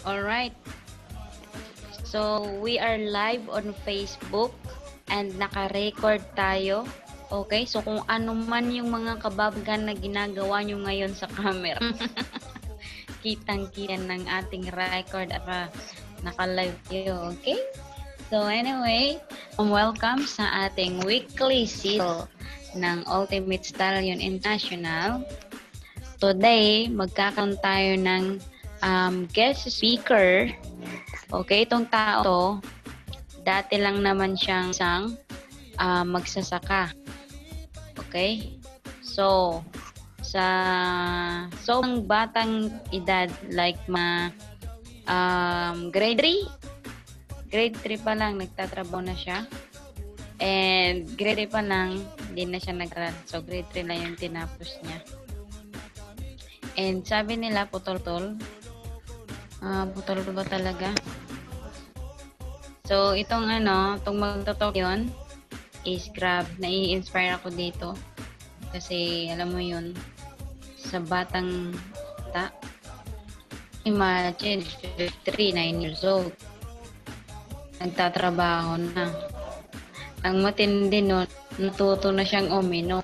Alright. So, we are live on Facebook and naka-record tayo. Okay? So, kung ano man yung mga kababgan na ginagawa nyo ngayon sa camera, kitang-kita ng ating record at naka-live kayo. Okay? So, anyway, welcome sa ating weekly season ng Ultimate Stallion International. Today, magkakaroon tayo ng guest speaker. Okay, itong tao to, dati lang naman siyang isang magsasaka. Okay? So, sa sobrang batang edad, like grade 3? Grade 3 pa lang, nagtatrabaho na siya. And grade 3 pa lang, hindi na siya nag-aral. So, grade 3 lang yung tinapos niya. And sabi nila, putol-tol. Putol-tol ba talaga? So, itong magtotalk yun is grab. Nai-inspire ako dito. Kasi, alam mo yun, sa batang imagine, 3, 9 years old. Nagtatrabaho na. Ang matindi nun, natuto na siyang umino.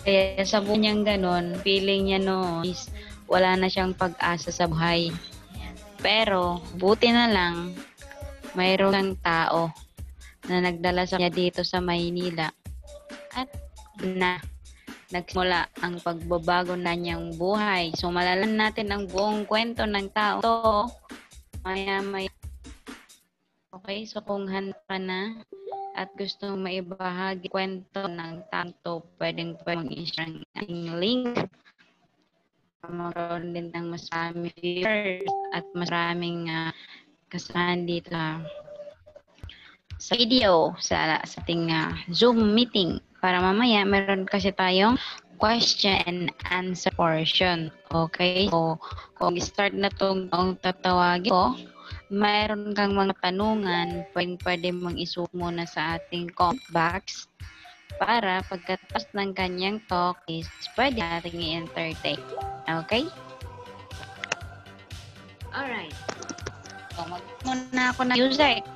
Kaya sa buhay niyang ganon, feeling niya no is wala na siyang pag-asa sa buhay. Pero, buti na lang, mayroon ng tao na nagdala sa kanya dito sa Maynila at nagsimula ang pagbabago na niyang buhay. So, malalaman natin ang buong kwento ng tao to maya-maya. Okay, so kung handa ka na at gusto mong maibahagi kwento ng taong to, pwedeng i-share ang ating link. Magkaroon din ng mas maraming viewers at mas maraming kasamahan dito sa video sa ating Zoom meeting para mamaya meron kasi tayong question and answer portion. Okay? So, kung start na itong tatawagin ko, mayroon kang mga tanungan, pwede mong isuot muna sa ating comment box para pagkatapos ng kanyang talk is pwede natin i-entertain. Okay? Alright. So, mag-muna ako ng music.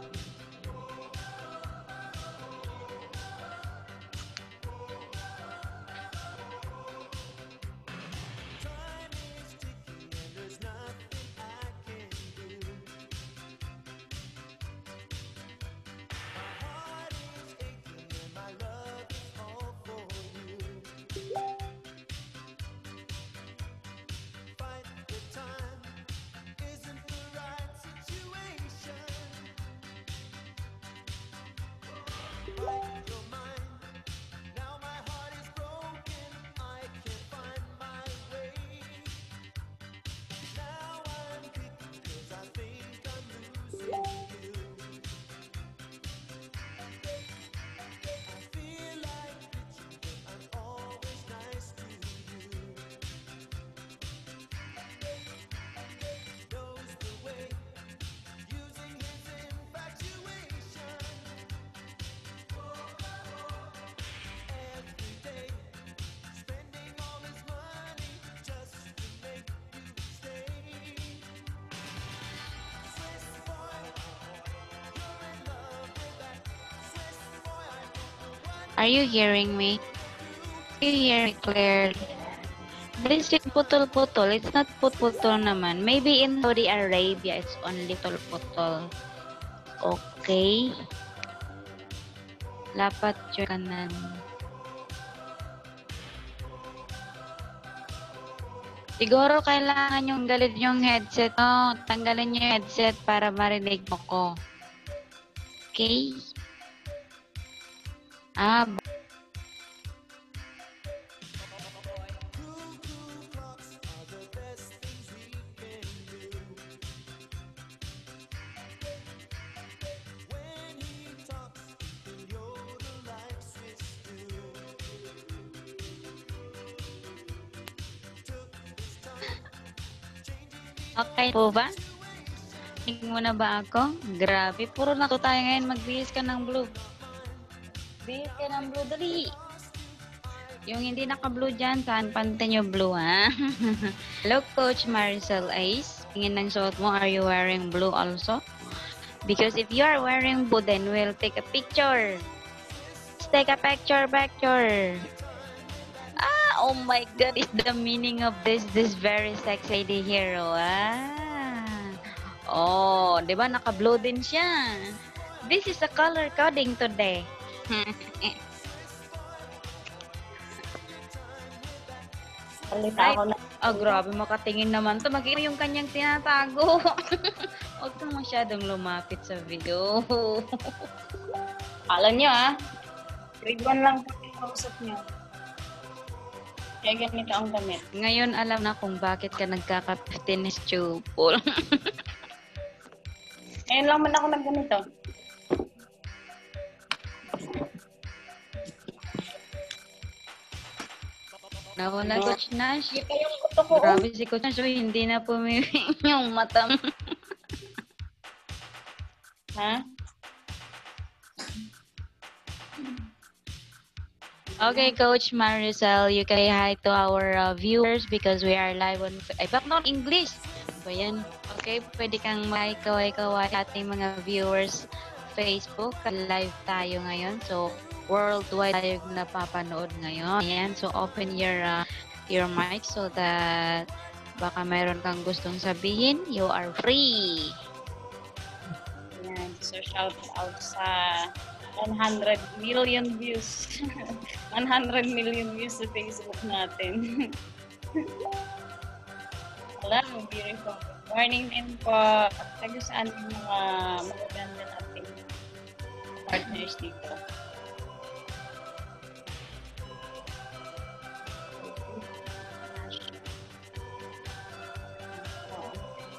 Are you hearing me? Are you hearing me clearly? This is putol-putol. It's not putol naman. Maybe in Saudi Arabia, it's only putol-putol. Okay? Lapat yung kanan. Siguro kailangan yung galit yung headset. Oh, tanggalin yung headset para marinig mo ko. Okay? Okay po ba? Tingin mo na ba ako? Grabe, puro na to tayo ngayon. Magbihis ka ng blue. Bihis ka ng blue, dali. Yung hindi naka-blue dyan, saan pante nyo blue, ha? Hello, Coach Marisol Ace. tingin ng suot mo, are you wearing blue also? Because if you are wearing blue, then we'll take a picture. Let's take a picture. Oh my God, is the meaning of this very sexy lady hero, Oh, di ba naka-blue din siya. This is a color coding today. Salita ako na. Grabe, makatingin naman to. Makita mo yung kanyang tinatago. Huwag kang masyadong lumapit sa video. Alam nyo grade 1 lang po yung kausap nyo. Kaya ganito ang damit. Ngayon, alam na kung bakit ka nagkaka-fitness chupol. Ngayon lang man ako nagganito. Nawala, Coach Nash. Kita yung kuto ko. Grabe si Coach Nash. Hindi na pumiping yung mata mo. Ha? Okay, Coach Maricel, you can say hi to our viewers because we are live on... Ay, back na English! Ba yan? Okay, pwede kang kaway-kaway ating mga viewers Facebook. Live tayo ngayon. So, worldwide tayo napapanood ngayon. Ayan, so open your mic so that baka mayroon kang gustong sabihin. You are free! Ayan, so shout out sa 100 million views. 100 million views sa Facebook natin. Hello, beautiful. Morning din po. Tayo saan yung mga magaganda natin partners dito.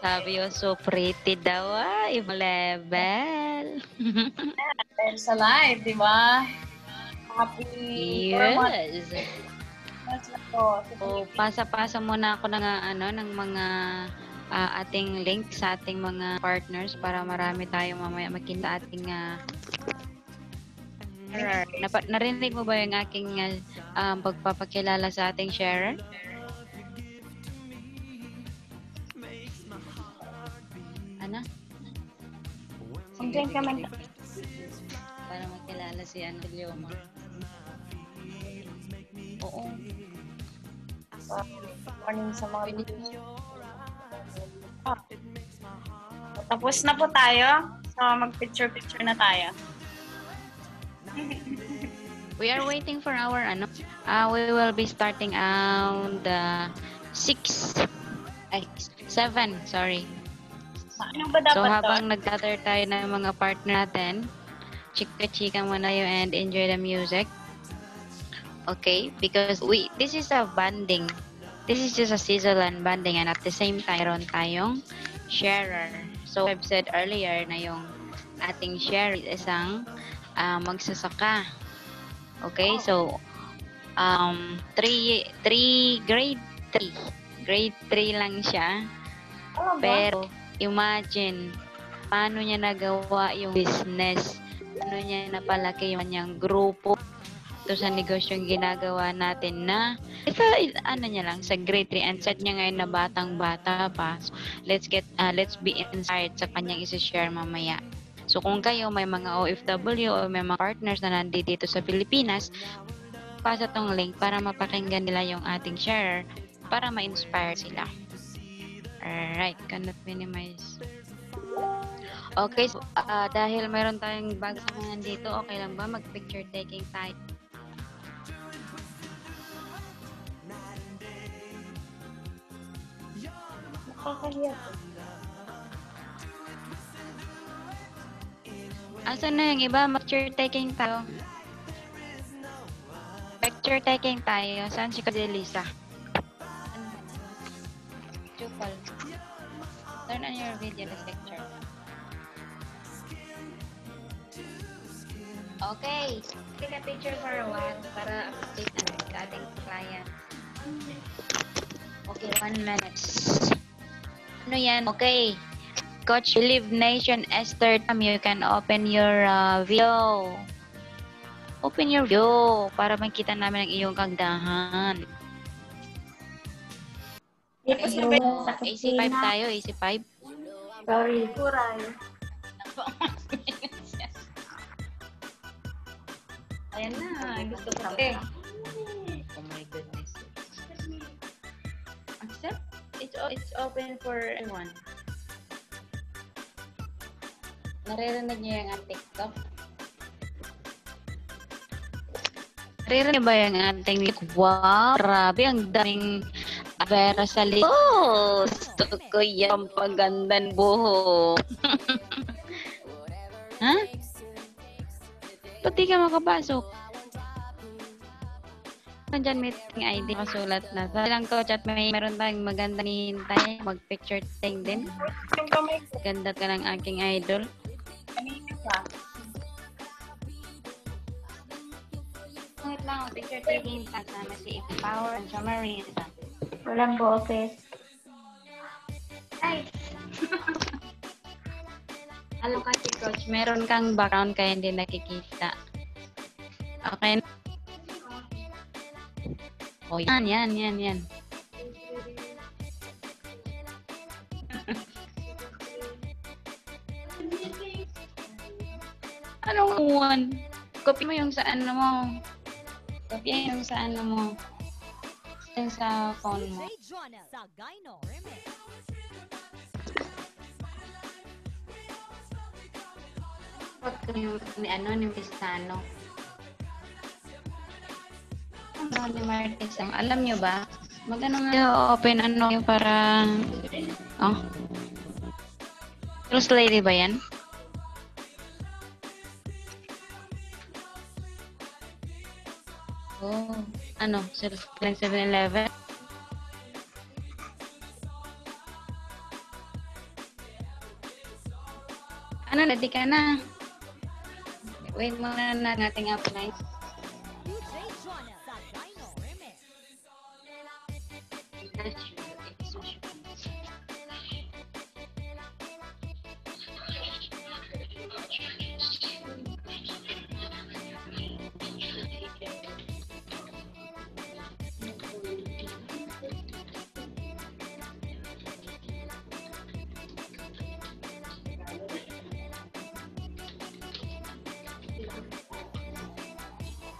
Sabi yo, so pretty daw ibang level. Dahil sa live, di ba? Happy Yes. po. So, pasa-pasa muna ako ng mga ating link sa ating mga partners para marami tayong mamaya makita ating narinig mo ba yung aking pagpapakilala sa ating sharer? Ano? Something kami. Para makilala si Angelio mo. Oo. Morning sa mga video. Tapos na po tayo. So, mag-picture-picture na tayo. We are waiting for our we will be starting on the 7, sorry. Ano ba dapat So habang nag-gather tayo ng mga partner natin, chika-chika muna yun and enjoy the music. Okay? Because this is a banding. This is just a Switzerland banding and at the same time, meron tayong sharer. So I've said earlier na yung ating sharer is isang magsasaka. Okay? So, grade 3 lang siya. Pero, imagine, paano niya nagawa yung business, paano niya napalaki yung kanyang grupo. Ito sa negosyo yung ginagawa natin na, niya lang, sa grade 3, and said niya ngayon na batang-bata pa. So, let's be inspired sa kanyang isi-share mamaya. So, kung kayo may mga OFW o may mga partners na nandito sa Pilipinas, pasa tong link para mapakinggan nila yung ating share para ma-inspire sila. Alright, cannot minimize. Okay, so, dahil mayroon tayong bago sa mga nandito, okay lang ba mag-picture taking tayo? Nakakahiya po. Asan na yung iba? Picture taking tayo. Picture taking tayo. Saan si Kadelisa? Chupal. Turn on your video the picture. Okay. Take a picture for a while para update natin sa ating client. Okay, 1 minute. Ano yan? Okay. Coach Believe Nation Esther Tam, you can open your video. Open your video para makita namin ang iyong kagandahan. AC5 tayo, AC5. Sorry. Kuray. Ayan na, gusto ko eh. Oh my goodness. Accept? It's open for everyone. Naririnig niyo yung TikTok? Naririnig ba yung ating wow, grabe, ang daming Vera sa oh, gusto ko yung pagandang buhok. Ha? Pati ka makapasok. Nandyan meeting ID, masulat na. Sa lang coach at meron tayong magandang hihintay. Mag-picture taking din. Ganda ka ng aking idol. Wait lang, picture taking kasama si Power and Marisa. Walang boses. Ay! Alam kasi coach, meron kang background kaya hindi nakikita. Okay? Oh, yan. Anong uwan? Copy mo yung sa ano mo. Copy yung sa ano mo. Yung sa phone mo. Huwag ko yung ni Pistano. Ni Martes. Alam nyo ba? Magano nga open ano yung para... Oh. First lady ba yan? Oh. Ano? 7-Eleven? Ano? Ready ka na? Wait muna na nating apply.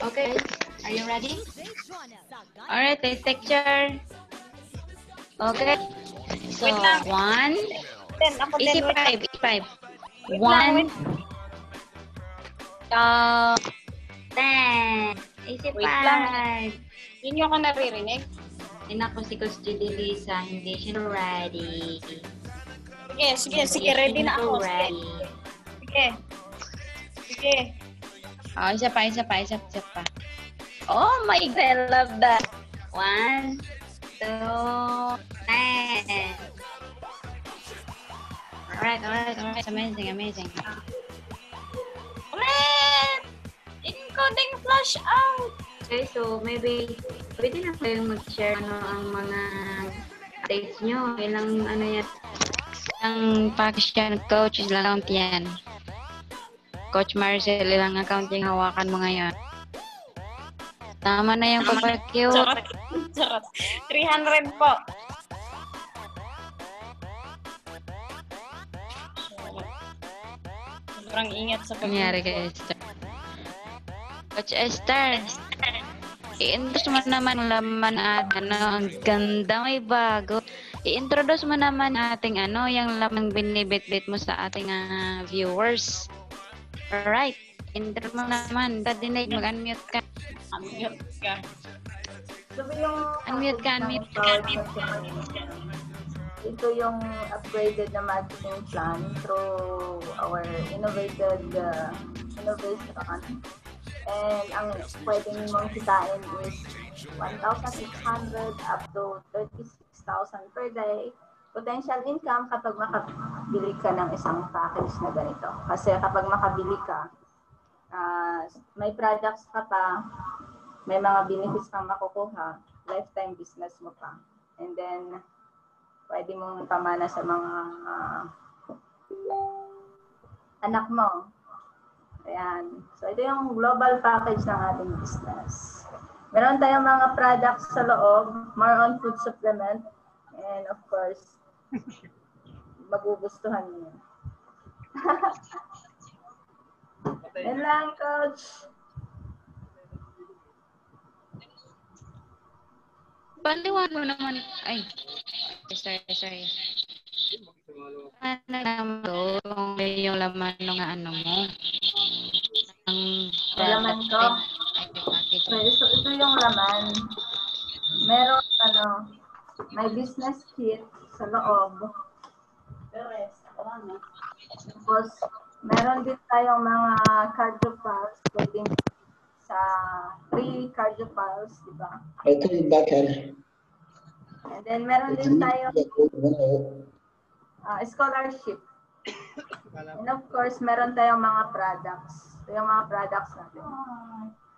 Okay, are you ready? Alright, take picture. Okay. So, 1. Easy 5. 1. 10. Easy 5. Hindi nyo ako naririnig. Inako si Coach Judy Lisa, hindi siya ready. Sige, ready na ako. Ready. Sige. Oh, isa pa. Oh my God, I love that. 1, 2, 10. Alright. Amazing. Ulit! Encoding flash out! Okay, so maybe pwede na kayong mag-share ang mga updates nyo. Ilang yan. Ang package yan, coach, ilang account yan. Coach Marcel, ilang account yung hawakan mo ngayon? Tama na yung pag-cute. Charot. 300 po. Sobrang ingat sa Nangyari kay Esther. Coach Esther, i-introduce mo naman laman at ang ganda, may bago. I-introduce mo naman ating yung lamang binibit-bit mo sa ating viewers. Alright, intro mo naman. Dadinig, mag-unmute ka. Unmute ka. Unmute ka. Ito yung upgraded na marketing plan through our innovation. And ang pwede mong kitain is 1,600 up to 36,000 per day. Potential income kapag makabili ka ng isang package na ganito. Kasi kapag makabili ka, may products ka pa, may mga benefits kang makukuha, lifetime business mo pa. And then, pwede mong pamana sa mga anak mo. Ayan. So, ito yung global package ng ating business. Meron tayong mga products sa loob, more on food supplement. And of course, magugustuhan niyo. Yan lang, Coach. Paliwan mo naman. Ay, sorry. Ano naman yung laman ng ano mo? Ang Yung laman ko. package. Okay, so ito yung laman. Meron, may business kit sa loob. Tapos, meron din tayong mga cardio files. Pwedeng sa 3 cardio files, di ba? I'll call you back, Harry. And then, meron din tayong scholarship. And of course, meron tayong mga products. Ito yung mga products natin.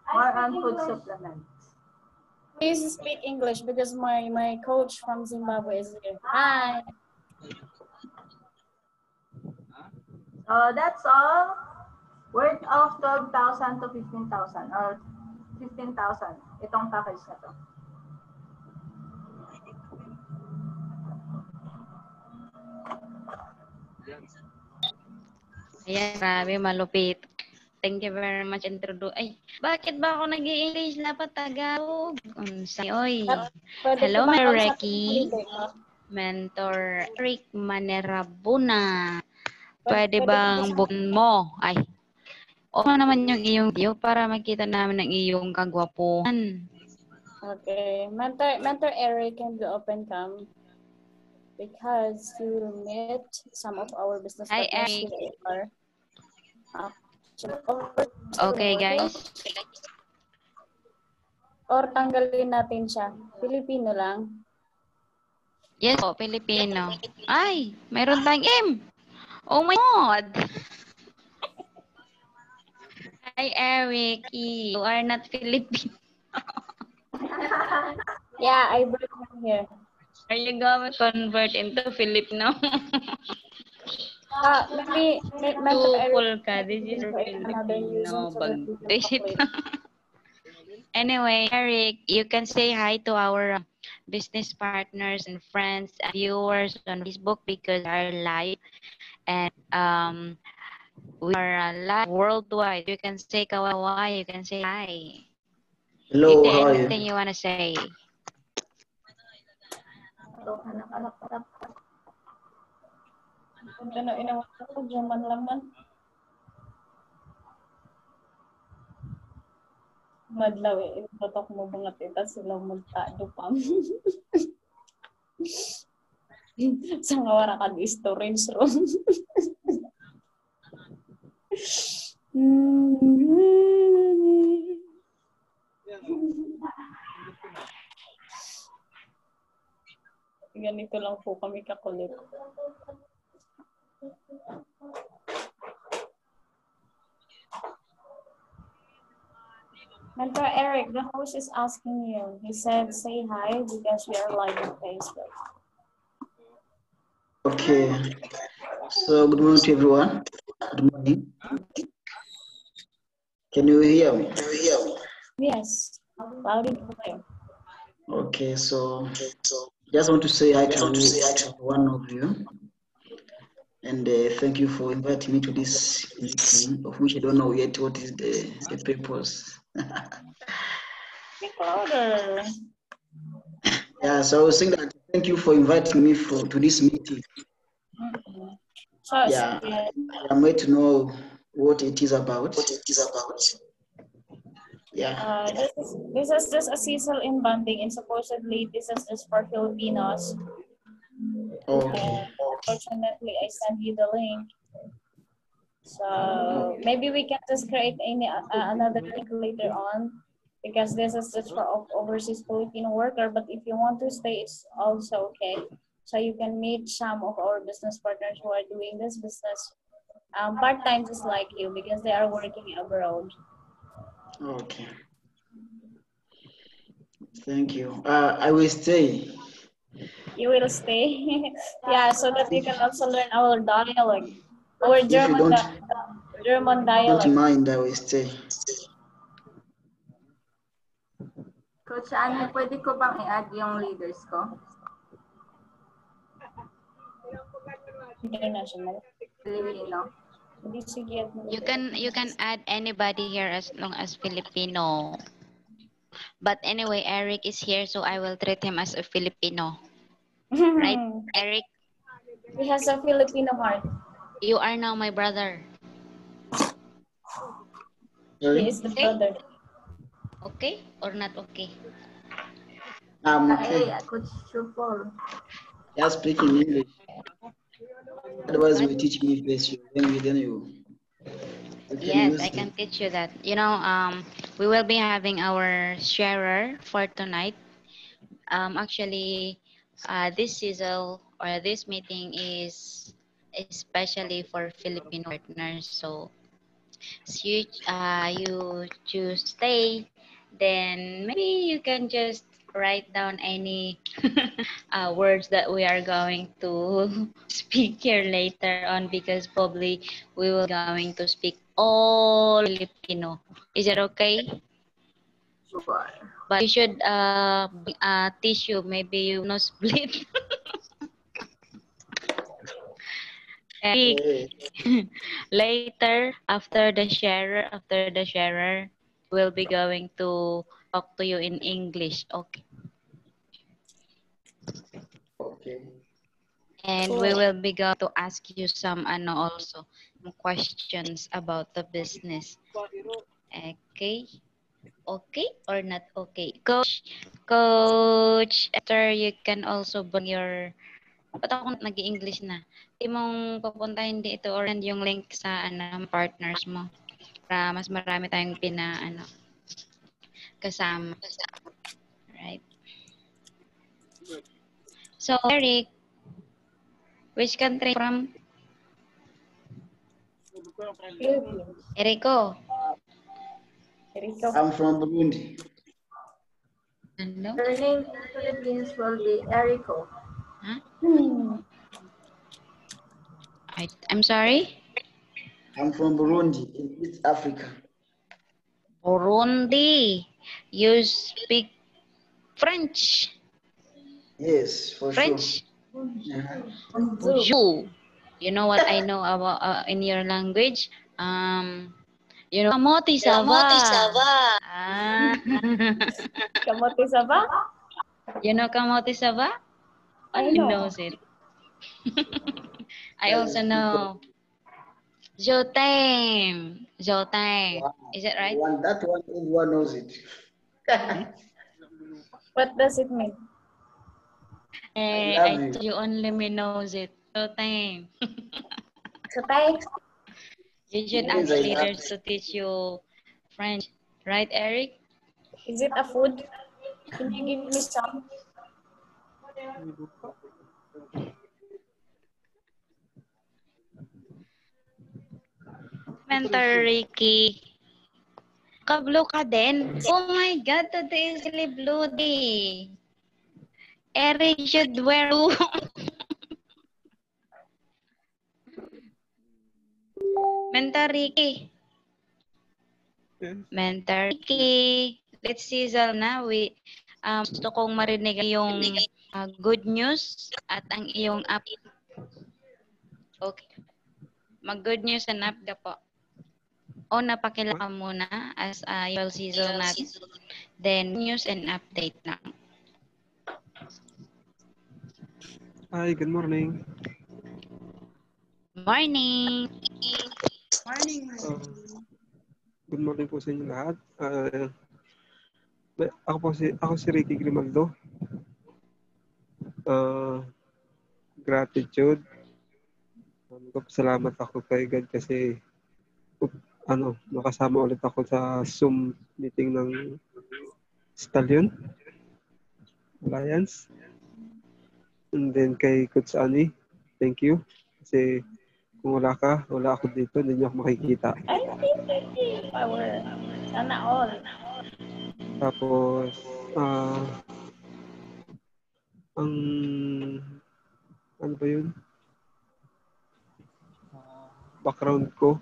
More on food supplements. Please speak English because my coach from Zimbabwe is here. Hi. So that's all. Worth of 12,000 to 15,000 or 15,000. Itong package na to. Ayan, grabe, malupit. Thank you very much, Ay, bakit ba ako nag-i-English? Dapat Tagalog. Unsay, oy. Hello, Mary Recky. Mentor Eric Manerabuna. Pwede bang buksan mo? Ay, ano naman yung iyong video para makita namin ang iyong kagwapuhan. Okay, Mentor Eric can do open cam because he will meet some of our business Hi, partners Eric. here. Okay, guys. Or tanggalin natin siya. Filipino lang. Yes po, Filipino. Ay, mayroon tayong M. Oh my God. Hi, Eric. You are not Filipino. Yeah, I brought him here. Are you going to convert into Filipino? Maybe Mentor Eric. This is Filipino. Bagdisit. Anyway, Eric, you can say hi to our business partners and friends and viewers on Facebook because we are live and we are live worldwide. You can say kawaii, you can say hi. Hello, Is there how are you? anything you want to say? Ano, inawan ko, German laman. Madlaw eh, itotok mo mga tita sila magtado pa. Sa nga wala ka di storage room. Ganito lang po kami kakulit. Mentor Eric, the host is asking you. He said, say hi because we are live on Facebook. Okay. So, good morning to everyone. Good morning. Can you hear me? Yes, loud and clear. Okay, so just want to say hi to one of you. And thank you for inviting me to this meeting, of which I don't know yet what is the purpose. Speak louder. Yeah, so I was saying that thank you for inviting me to this meeting. So, Yeah, I'm ready to know what it is about. Yeah. This is just a seasonal in bonding, and supposedly this is just for Filipinos. Okay. Unfortunately, I sent you the link. So maybe we can just create another link later on, because this is just for overseas Filipino worker. But if you want to stay, it's also okay. So you can meet some of our business partners who are doing this business part-time just like you, because they are working abroad. Okay. Thank you. I will stay. You will stay? Yeah, so that you can also learn our dialect. Our If you don't dialect. mind, I will stay. Coach Anya, pwede ko bang i-add yung leaders ko? International. Filipino. Hindi sige at You can add anybody here as long as Filipino. But anyway, Eric is here, so I will treat him as a Filipino. Right, Eric? He has a Filipino heart. You are now my brother. He is the Okay? brother. Okay or not okay? Okay. Coach Chupol. Just speak in English. Otherwise, you will teach me first. Then you. Yes, I can teach you that. You know, we will be having our sharer for tonight. Actually, this season or this meeting is especially for Filipino partners. So, you choose stay, then maybe you can just write down any words that we are going to speak here later on, because probably we will going to speak all Filipino. Is it okay? Sure. But you should tissue, maybe you know split. Eric, later after the sharer, we'll be going to talk to you in English. Okay. Okay. And we will be going to ask you some also questions about the business. Okay. Okay or not okay? Coach, after you can also bring your, ba't ako nag-i-English na? Hindi mong papuntahin dito or send yung link sa partners mo para mas marami tayong kasama. Right? So, Eric, which country from? Philippines. Erico. I'm from Burundi. Ano? Her name in Philippines will be Erico. Huh? I'm sorry? I'm from Burundi in East Africa. Burundi. You speak French. Yes, for French. sure. Bonjour. You know what I know about in your language? You know, kamote sava. Ah. Kamote sava? You know kamote sava? I Only know. knows it. I also know Joteng. Joteng. Wow. Is it right? That one, everyone knows it. What does it mean? I told you only me knows it. Joteng. Satay? You should ask leaders to teach you French. Right, Eric? Is it a food? Can you give me some? Mentor Ricky. Ka-blue ka din? Oh my God, today is really blue day. Eric should wear blue. Mentor Ricky. Mentor Ricky. Let's see, Zalna. Gusto kong marinig yung good news at ang iyong app. Okay. Mag-good news and app ka po. O napakilala ka muna as you'll see natin. Then, news and update lang. Hi, good morning. Morning! Morning. Good morning po sa inyo lahat. Ako si Ricky Grimaldo. Gratitude. Salamat ako kay God kasi nakasama ulit ako sa Zoom meeting ng Stallion Alliance. And then kay Coach Annie, thank you. Kasi kung wala ako dito, hindi niyo ako makikita. Ay, power. Sana all. Tapos, ano ba yun? Background ko,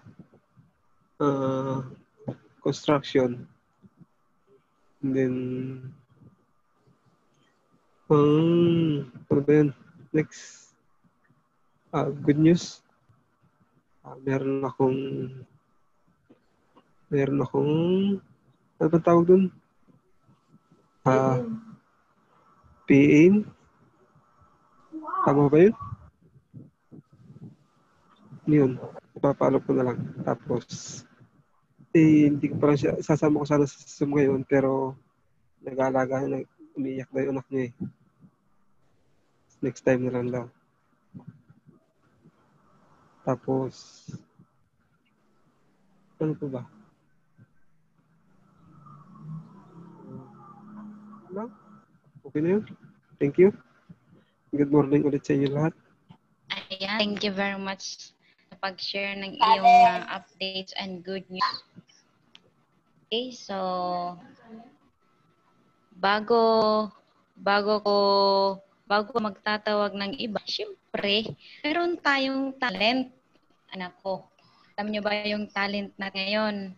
construction. And then, ano ba yun? Next, Good news. Meron akong ano ba tawag dun? PA. Tama ba yun? Yun. Ipapalo ko na lang. Tapos, hindi ko parang siya, sasama ko sana sa Zoom ngayon, pero nag-aalaga na, umiiyak na yung anak niya eh. Next time na lang daw. Tapos, ano po ba? Okay na yun. Thank you. Good morning ulit sa inyo lahat. Ayan, thank you very much sa pag-share ng iyong updates and good news. Okay, so bago magtatawag ng iba, syempre, meron tayong talent. Anak ko, alam nyo ba yung talent na ngayon?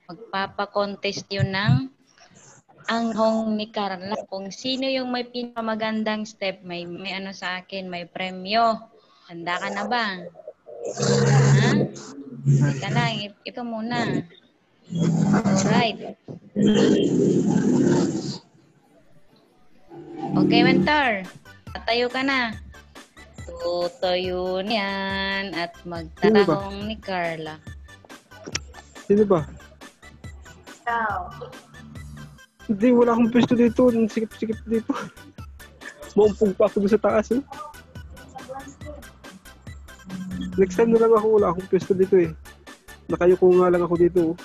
Magpapa-contest yun ng anghong ni Carla. Kung sino yung may pinakamagandang step, may ano sa akin, may premyo. Handa ka na ba? Teka lang, ito muna. Alright. Okay, mentor. Tatayo ka na. Tutuyo niyan at magtatahong ni Carla. Sino ba? Ikaw. Hindi, wala akong pwesto dito. Sikip-sikip dito. Maumpog pa ako sa taas. Eh. Next time na lang ako, wala akong pwesto dito eh. Nakayuko nga lang ako dito.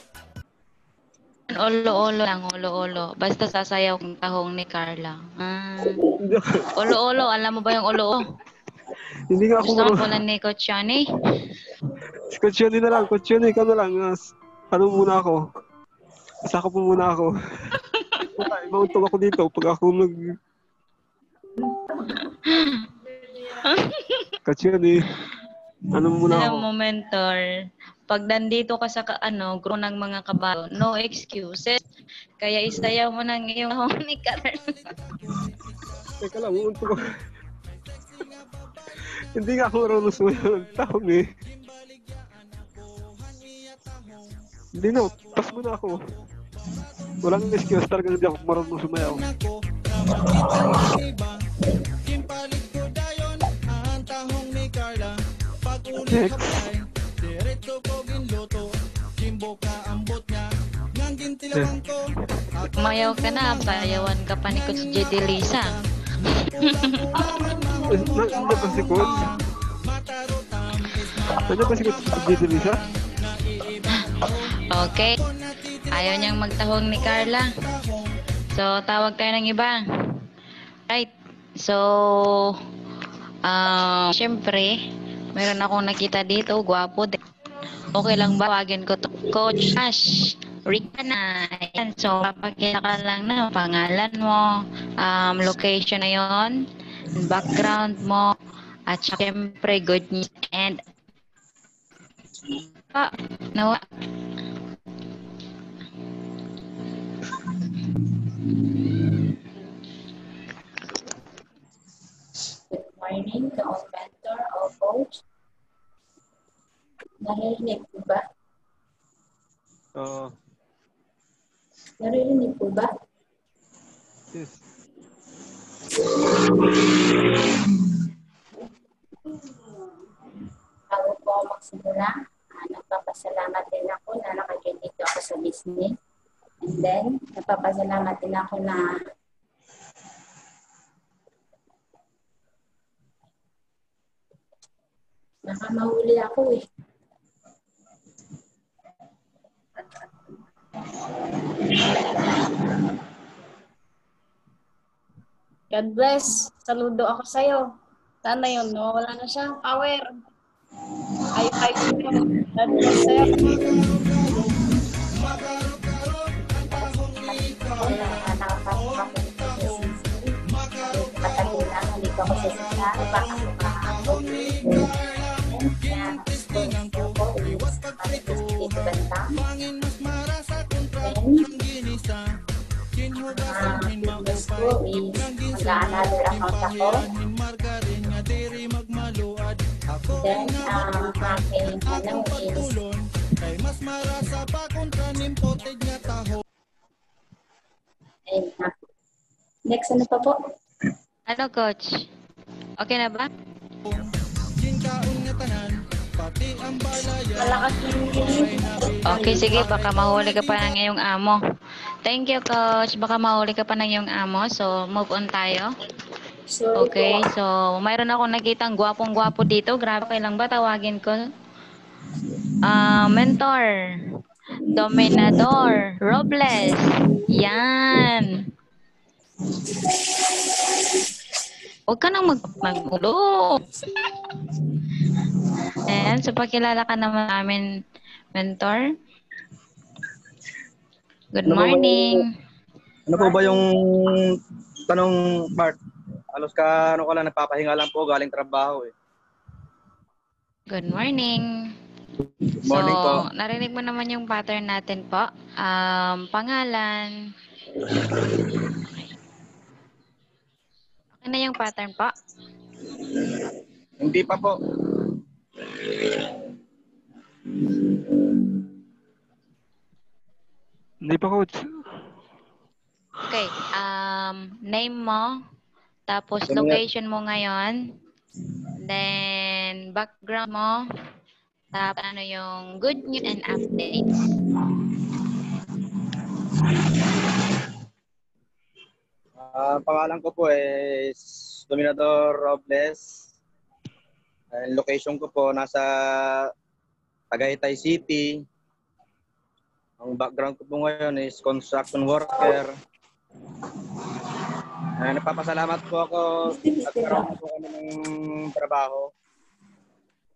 Olo-olo lang, olo-olo. Basta sasayaw kong tahong ni Carla. Olo-olo, alam mo ba yung olo-olo? Hindi nga ako gusto ko lang ni Coach Johnny. Coach Johnny na lang, Coach Johnny, ikaw na lang. Ano muna ako? Isa ko po muna ako. Mauntog ako dito pag ako Coach Johnny, ano muna ako? Alam mo, mentor, pag nandito ka sa group ng mga kabalo, no excuses. Kaya isayaw mo ng iyong tahong ni Carla. Teka lang, mauntog ako. Hindi nga ako marunong sumayaw ng tahong eh. Hindi na, pas mo na ako. Walang excuse, talagang hindi ako marunong sumayaw. Next. Mayaw ka na, sayawan ka pa ni Coach J.D. Lisa. Nandiyan ba si Coach? Nandiyan ba si Coach J.D. Lisa? Okay. Ayaw niyang magtahong ni Carla. So, tawag tayo ng iba. Right. So, syempre, meron akong nakita dito. Gwapo din. Okay lang ba? Tawagin ko to Coach Ash. Rika na. Ayan. So, papakita ka lang na pangalan mo, location na yon, background mo, at syempre, good news and nawa. Good morning, mentor o coach. Naririnig po ba? Naririnig po ba? Yes. Bago po ako magsimula, nagpapasalamat din ako na nakajoin dito ako sa Disney. And then, nagpapasalamat din ako na nakamahuli ako eh. God bless. Saludo ako sa'yo. Sana yun, wala na siya. Power. High five sa'yo. God bless sa'yo. Nakapasok ako sa CCC. Patagilan, hindi ko ako sa sasal. Pakasok ako. Kaya, gusto ko is pag-isip bantang. Business ko is mag-another account ako. Then, aking ano is and, next ano pa po? Ano, Coach? Okay na ba? Malakas yung yun. Okay, sige. Baka mahuli ka pa ng iyong amo. Thank you, Coach. Baka mahuli ka pa ng iyong amo. So, move on tayo. Sorry Okay, po. so mayroon akong nakitang gwapong-gwapo dito. Grabe, kailang ba tawagin ko? Mentor. Dominador. Robles. Yan. Huwag ka nang magulo. Ayan, so pakilala ka naman namin, mentor. Good morning. Ano po ba yung tanong part? Halos ka, ano ka lang, nagpapahinga lang po, galing trabaho eh. Good morning. Good morning po. So, narinig mo naman yung pattern natin po. Pangalan. Okay na yung pattern po? Hindi pa po. Hindi pa, Coach. Okay. Name mo. Tapos Ano nga? location mo ngayon. Then, background mo. Tapos ano yung good news and updates. Pangalan ko po is Dominador Robles. Location ko po nasa Tagaytay City. Ang background ko po ngayon is construction worker. Nagpapasalamat po ako at karoon po kami ng trabaho.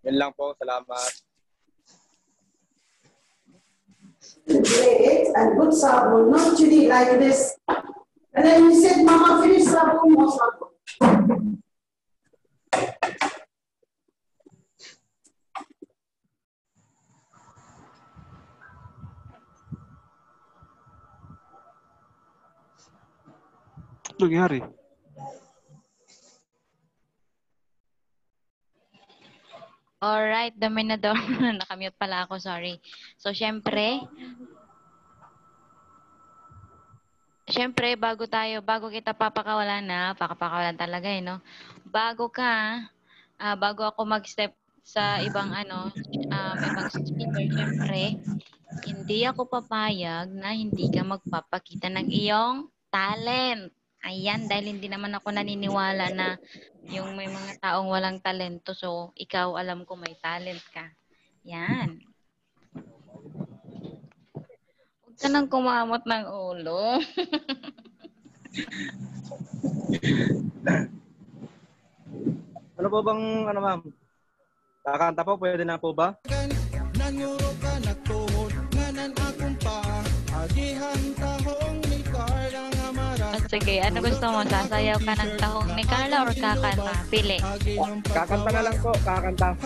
Yan lang po, salamat. It and good sabon, not chili like this. And then he said, Mama, finish sabon, more sabon. Nangyari? Alright, Dominador. Nakamute pala ako, sorry. So, syempre, bago kita pakapakawalan talaga eh, no? Bago ako mag-step sa ibang ibang speaker, syempre, hindi ako papayag na hindi ka magpapakita ng iyong talent. Ayan, dahil hindi naman ako naniniwala na yung may mga taong walang talento. So, ikaw alam ko may talent ka. Yan. Huwag ka nang kumamot ng ulo. Ano po bang, ma'am? Kakanta po, pwede na po ba? Sige, ano gusto mo? Sasayaw ka ng tahong ni Carla or kakanta? Pili. Kakanta na lang po, kakanta.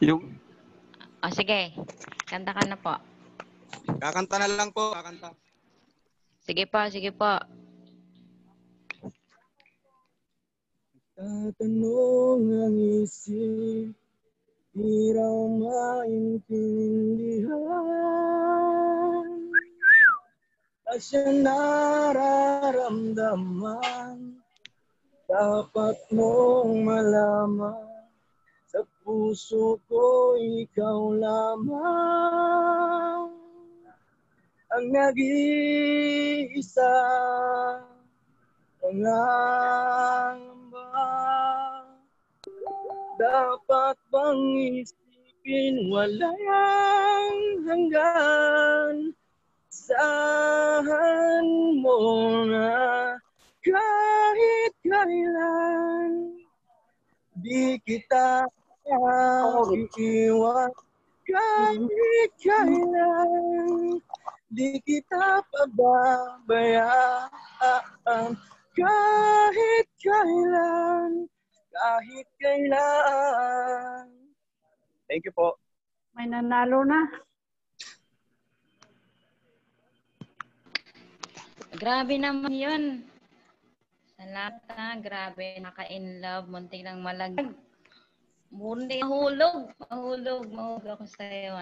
Yung, Sige. Kanta ka na po. Kakanta na lang po, kakanta. Sige po, sige po. Tatanong ang isip, di raw maintindihan. Asya nararamdaman, dapat mong malaman. Sa puso ko, ikaw lamang ang nag-iisa. Pangamba, dapat bang isipin walang hanggan? Saan mo na kahit kailan di kita iiwan, kahit kailan di kita pababayaan, kahit kailan, kahit kailan. Thank you po. May nanalo na. Grabe naman yun. Sa lahat grabe, naka-in love, muntik ng malaglag. Mundi, mahulog ako sa'yo.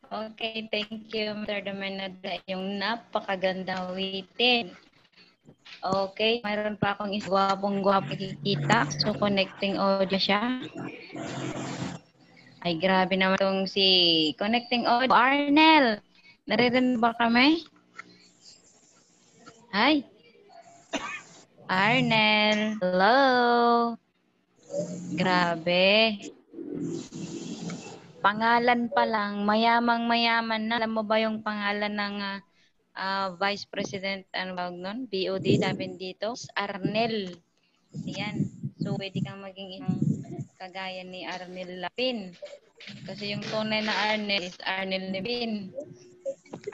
Okay, thank you, Mr. Domenada. Yung napakaganda awitin. Okay, mayroon pa akong iswapong-gwapo kikita. So, connecting audio siya. Ay, grabe naman itong si connecting audio. Arnel, naririnig ba kami? Hi. Arnel, hello. Grabe. Pangalan pa lang, mayamang-mayaman na. Alam mo ba yung pangalan ng Vice President, ano ba nun? BOD, sabi dito, Arnel. Yan. So, pwede kang maging isang kagaya ni Arnel Lapin. Kasi yung tunay na Arnel is Arnel Levin.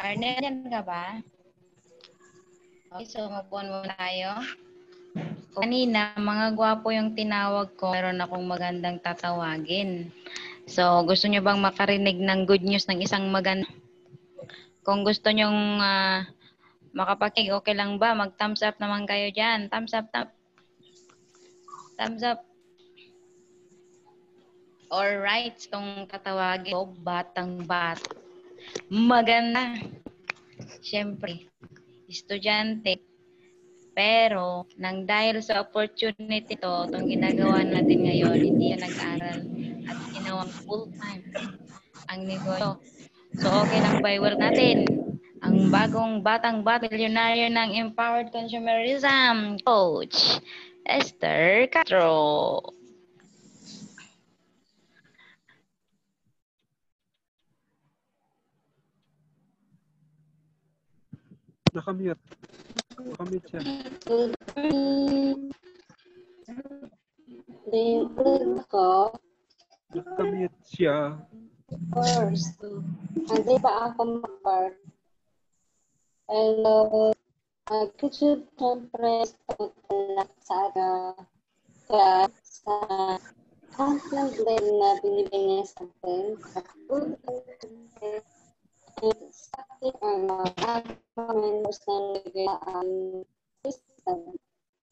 Arnel, yan ka ba? Okay, so mapuan muna tayo. Kanina, mga gwapo yung tinawag ko, meron akong magandang tatawagin. So, gusto nyo bang makarinig ng good news ng isang maganda? Kung gusto nyong makapakinig, okay lang ba? Mag-thumbs up naman kayo dyan. Thumbs up, thumbs up. Alright, itong tatawagin ko, batang-bat. Maganda. Siyempre, estudyante. Pero, nang dahil sa opportunity to, itong ginagawa natin ngayon, hindi yan nag-aral at ginawang full-time ang negosyo. So, okay lang ba i-work natin? Ang bagong batang-bat milyonaryo ng Empowered Consumerism, Coach Esther Castro. Nakamute. Nakamute siya. Ako, Nakamute siya. first, hindi pa ako mag-park. Hello, kasi siyempre sa content din na binibigay sa atin. Sa food and something at members ng system.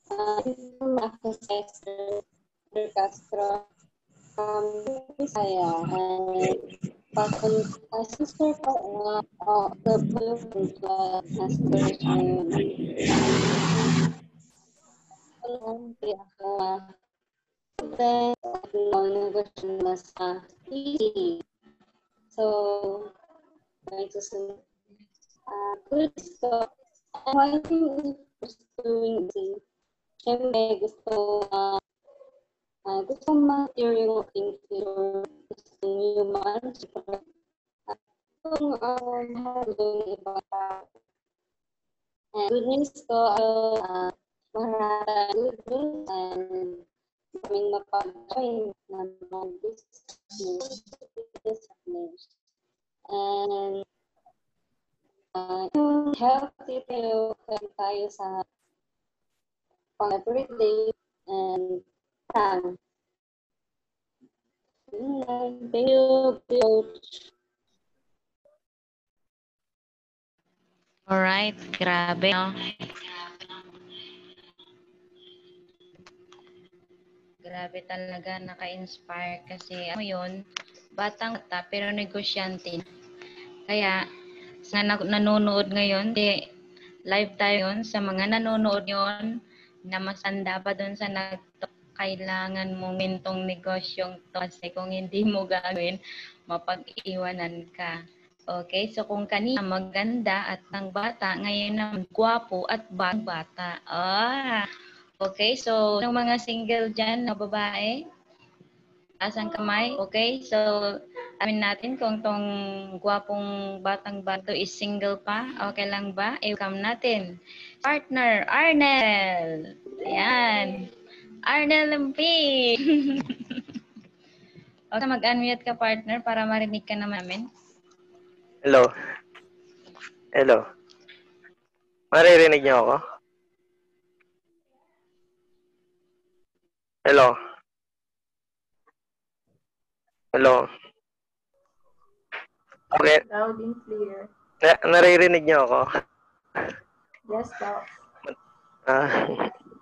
Ako sa Esther Castro, Bisaya, and sister ko nga, the boyfriend ko, aspiration. Hindi ako then, negosyo na sa TV. So, going to say, good stuff. And one thing is pursuing the syempre gusto material in future, gusto human, kung halong iba pa. And good news ko, maraming good news and kaming mapag-join ng mga business and healthy tayo sa everyday and thank you, Coach. Alright, grabe, no? Grabe talaga, naka-inspire kasi ano yun, batang-bata pero negosyante. Kaya, sa nanonood ngayon, live tayo yun, sa mga nanonood yun, na masanda pa doon sa kailangan mong mintong negosyong to kasi kung hindi mo gagawin, mapag-iwanan ka. Okay, so kung kanina maganda at ng bata, ngayon naman gwapo at bata. Okay, so yung mga single dyan na babae, asang kamay, okay? So, amin natin kung tong gwapong batang bato is single pa, okay lang ba? I-welcome natin. Partner, Arnel! Ayan. Arnel Lampi! Okay, mag-unmute ka, partner, para marinig ka naman namin. Hello. Hello. Maririnig niyo ako? Hello. Hello. Okay. Loud and clear. Naririnig niyo ako? Yes po. Ah,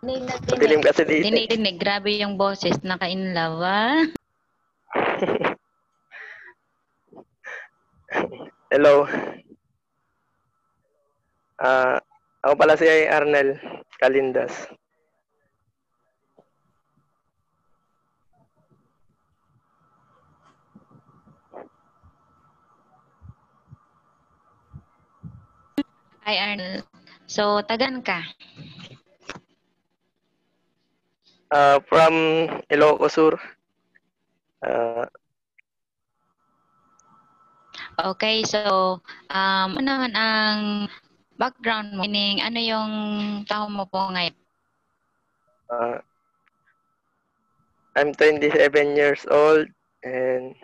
Dinig na madilim dinig. kasi dito. Dinig, grabe yung boses, naka-inlove, ah. Hello. Ako pala si Arnel Calindas. Hi, Arnold. So, tagan ka? From Ilocos Sur. Ah, Okay, so, ano naman ang background mo? Meaning, ano yung taho mo po ngayon? I'm 27 years old and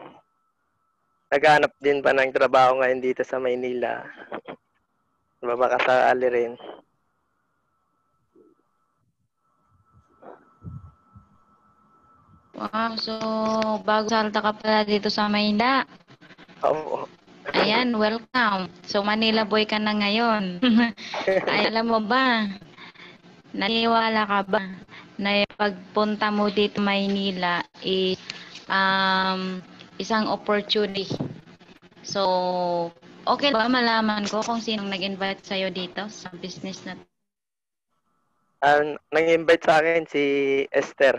naghahanap din pa ng trabaho ngayon dito sa Maynila. Baka sakali rin. Wow, so, bago salta ka pala dito sa Maynila. Oo. Ayan, welcome. So, Manila boy ka na ngayon. Ay, alam mo ba, naniwala ka ba na yung pagpunta mo dito Maynila is isang opportunity. So, okay ba malaman ko kung sinong nag-invite sa'yo dito sa business na to? Nang-invite sa akin si Esther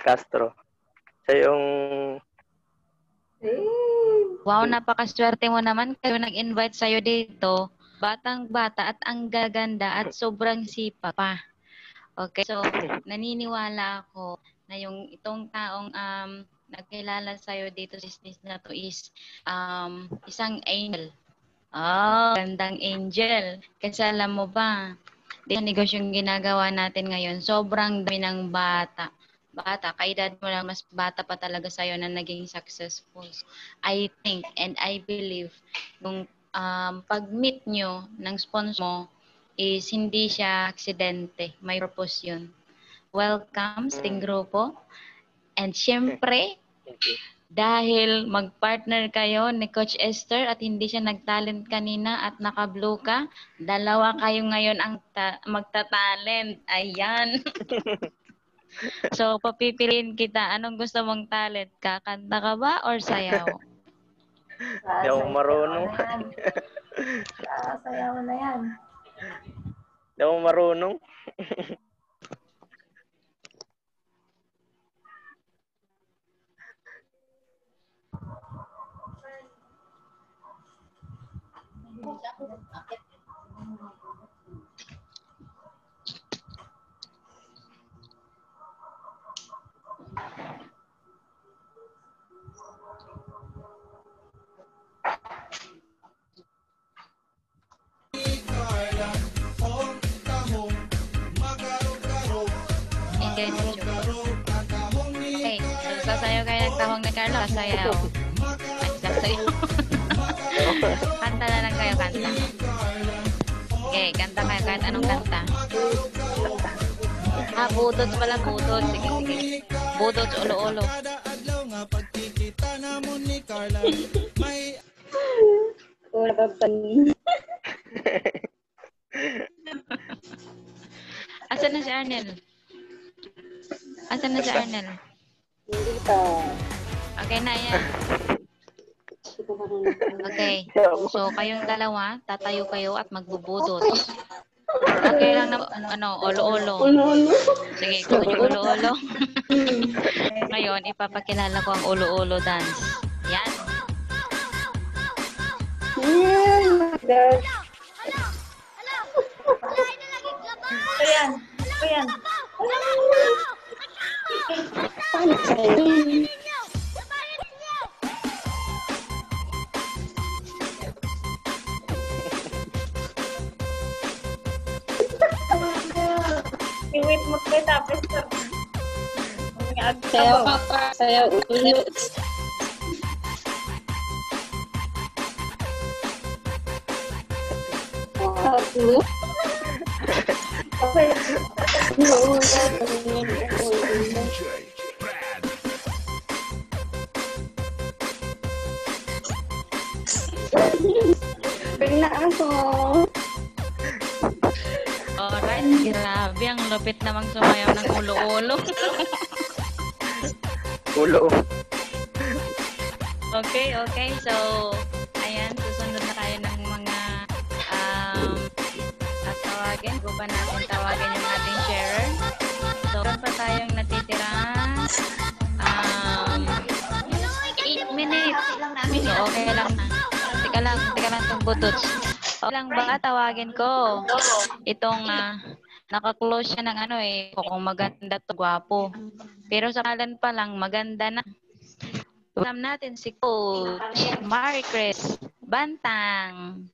Castro. Siya yung Wow, napakaswerte mo naman kayo nag-invite sa'yo dito. Batang-bata at ang gaganda at sobrang sipa pa. Okay, so naniniwala ako na yung itong taong nagkilala sa'yo dito sa business na to is isang angel. Oh, gandang angel. Kasi alam mo ba, di negosyong ginagawa natin ngayon, sobrang dami ng bata, kaedad mo lang, mas bata pa talaga sa'yo na naging successful. I think and I believe nung pag-meet nyo ng sponsor mo is hindi siya aksidente, may purpose yun. Welcome sa ating grupo. And syempre, dahil mag-partner kayo ni Coach Esther at hindi siya nag-talent kanina at naka-blue ka, dalawa kayo ngayon ang magta-talent. Ayan. So, papipiliin kita. Anong gusto mong talent? Kakanta ka ba or sayaw? Hindi ako marunong. Sayaw na yan. Hindi ako marunong. Okay, so sasayaw kayo ng tahong ni Carlo, sasayaw. Ay, sasayaw. Kanta na lang kayo, kanta. Okay, kanta kayo kahit anong kanta. Butots pala, butots. Sige, sige. Butots, ulo-ulo. Wala pa pa. Asan na si Arnel? Asan na si Arnel? Hindi pa. Okay na yan. Okay. So, kayong dalawa, tatayo kayo at magbubutot. Okay lang na, olo-olo. Sige, gusto nyo olo-olo? Ngayon, ipapakilala ko ang olo-olo dance. Yan. Oh my God. Ayan. Ayan. Paano sa'yo? I-wait mo kayo tapos Sayaw ka pa. Sayaw ulit. Pag na ako. Grabe, ang lupit namang sumayaw ng ulo-ulo. Ulo. Okay. So, ayan, susunod na tayo ng mga at tawagin. Kung pa natin tawagin yung ating sharer. So, meron pa tayong natitira 8 minutes. So, okay lang na. Teka lang itong butots. Okay lang ba tawagin ko? Itong naka-close siya ng kung maganda to, gwapo. Pero sa kalan pa lang, maganda na. Welcome natin si Coach Maricris Bantang.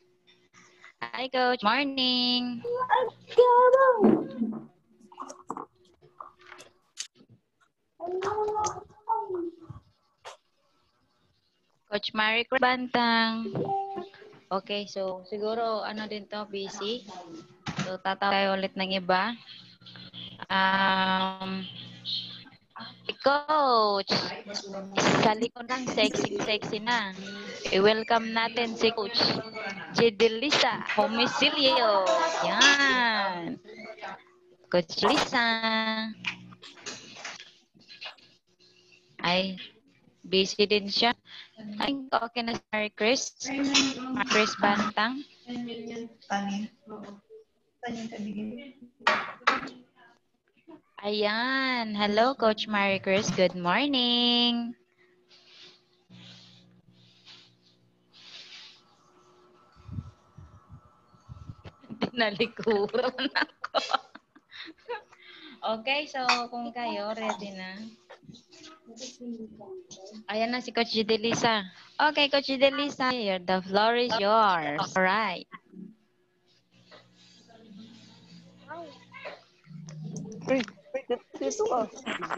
Hi, Coach. Morning. Coach Maricris Bantang. Okay, so siguro din to, busy. So tatawag ulit ng iba. Coach, sa likod ng sexy na. I-welcome natin si Coach Jedelisa Homisilio. Yan. Coach Lisa. Ay, busy din siya. Ay, okay na si Chris. Chris Bantang. Ayan. Hello, Coach Maricris. Good morning. Tinalikuran ako. Okay, so kung kayo, ready na. Ayan na si Coach Jedelisa. Okay, Coach Jedelisa, the floor is yours. All right. Dito ka.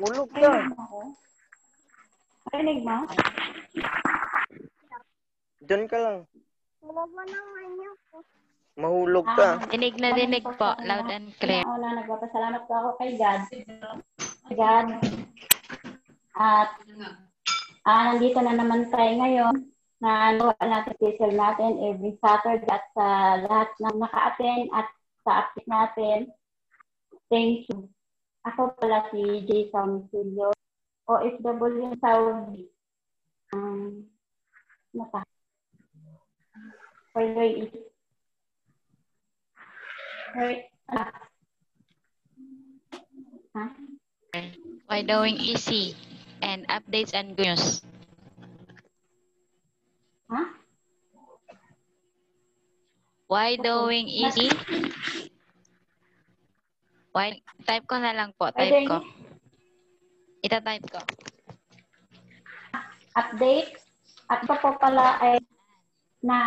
Bulog ka. Rinig mo? Diyan ka lang. Mahulog ka. Dinig na dinig po. Loud and clear. Nagpapasalamat po ako kay God. At nandito na naman tayo ngayon na natin special natin every Saturday at sa lahat ng naka-attend at sa active natin. Thank you. Ako pala si Jason Silio, OFW Saudi. Why doing easy and updates and news. Why doing easy? Why? Type ko na lang po. Type ko. Ita-type ko. Update. At ito po pala ay na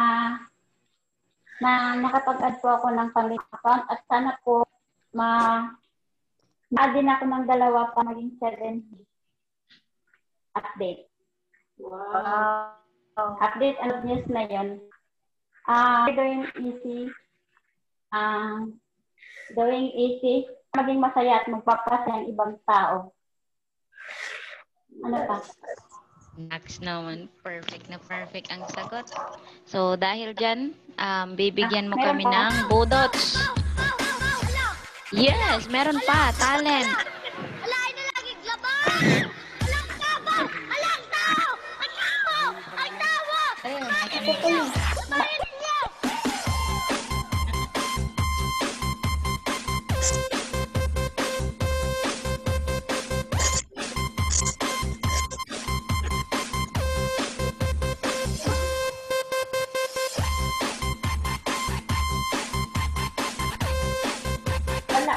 nakapag-add po ako ng pamilya account at sana po ma-add din ako ng dalawa pa maging 7 update. Wow. Update and news na yun. Doing easy, maging masaya at magpapasaya ang ibang tao. Ano pa? Next naman, perfect na perfect ang sagot. So, dahil dyan, bibigyan mo kami ng budots. Yes, meron pa, talent. Alain na lagi laban! Alang tabo! Alang tao! Ang tao! Ang tao! Marinig niyo! Marinig niyo!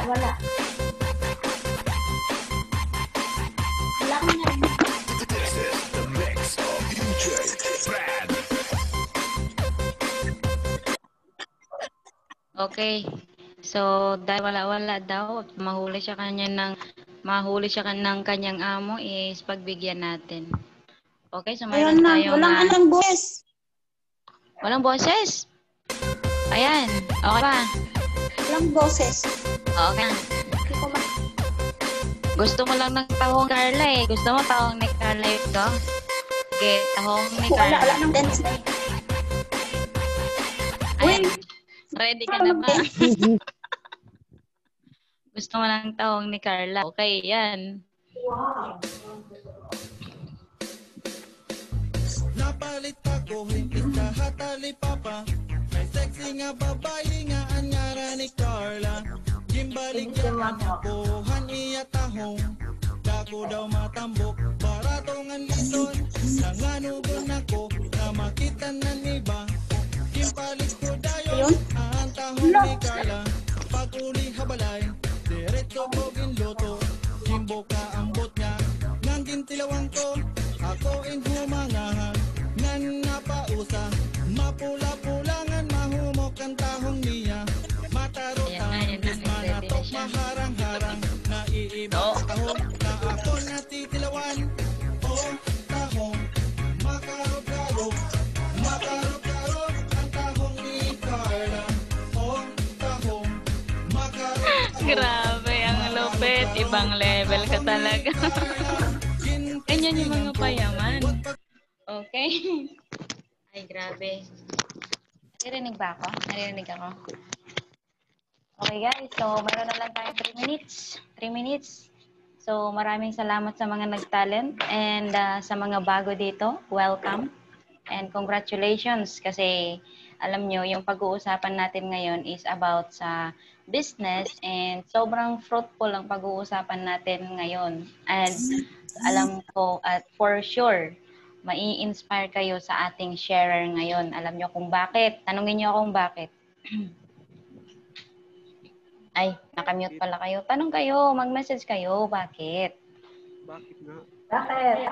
Wala. Wala ko na rin. Okay. So, dahil wala daw, mahuli siya ng kanyang amo is pagbigyan natin. Okay, so mayroon tayong... Walang boses. Walang boses? Ayan. Okay ba? Walang boses. Okay. Gusto mo lang ng tahong Carla eh. Gusto mo tahong ni Carla ito? Okay, tahong ni Carla. Wala nang dance na. Ayan. Ready ka na ba? Gusto mo ng tahong ni Carla. Okay, yan. Napalit ako, hindi ka hatali papa. May sexy nga babae nga ang ngara ni Carla. Gimbalik yan ang buhan iya tahong. Dako daw matambok, baratong ang lison. Nanganugon ako, na makita ng iba. Gimpalit ko dayon, ang tahong ni Carla. Paguli habalay, diretso mo ginloto. Gimbo ka ambot niya, ngang gintilawang ko. Ako in humangahan, ngan napausa. Mapula-pulangan, mahumok ang tahong niya. Matarutan, manatok, maharang-harang. Naiiba ang tahong, na ako natitilawan. Oh, tahong, makarog-karog. Makarog-karog ang tahong ni Carla. Oh, tahong, makarog-karog. Grabe, ang lupit. Ibang level ka talaga. Ganyan yung mga payaman. Okay. Ay, grabe. Narinig ba ako? Narinig ako. Okay guys, so meron na lang tayo 3 minutes. 3 minutes. So maraming salamat sa mga nag-talent and sa mga bago dito. Welcome. And congratulations kasi alam nyo, yung pag-uusapan natin ngayon is about sa business and sobrang fruitful ang pag-uusapan natin ngayon. And alam ko at for sure, mai-inspire kayo sa ating sharer ngayon. Alam nyo kung bakit? Tanungin nyo akong bakit. Ay, nakamute pala kayo. Tanong kayo, mag-message kayo. Bakit? Bakit nga? Bakit?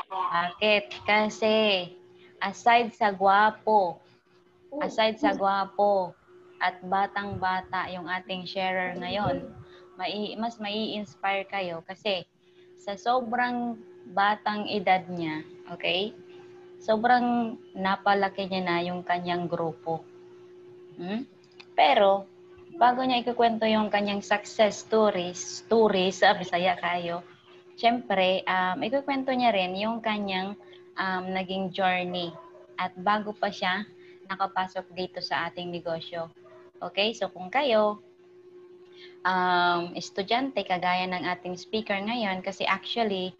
Bakit? Kasi aside sa gwapo at batang-bata yung ating sharer ngayon, mas mai-inspire kayo kasi sa sobrang batang edad niya, okay? Sobrang napalaki niya na yung kanyang grupo. Pero, bago niya ikukwento yung kanyang success stories, sa Bisaya kayo, syempre, ikukwento niya rin yung kanyang naging journey at bago pa siya nakapasok dito sa ating negosyo. Okay, so kung kayo, estudyante, kagaya ng ating speaker ngayon, kasi actually,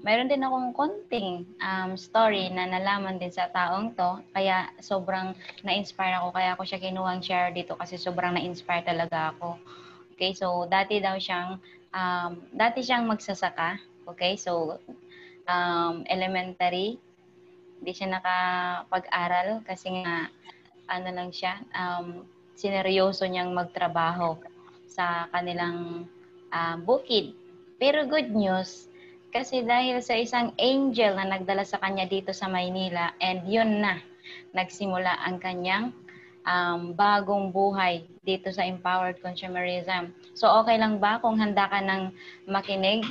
mayroon din akong konting story na nalaman din sa taong to, kaya sobrang na-inspire ako, kaya ako siya kinuhang share dito kasi sobrang na-inspire talaga ako. Okay, so dati siyang magsasaka, okay, so elementary, hindi siya nakapag-aral kasi nga, sineryoso niyang magtrabaho sa kanilang bukid. Pero good news, kasi dahil sa isang angel na nagdala sa kanya dito sa Maynila, and yun na, nagsimula ang kanyang bagong buhay dito sa Empowered Consumerism. So okay lang ba kung handa ka ng makinig?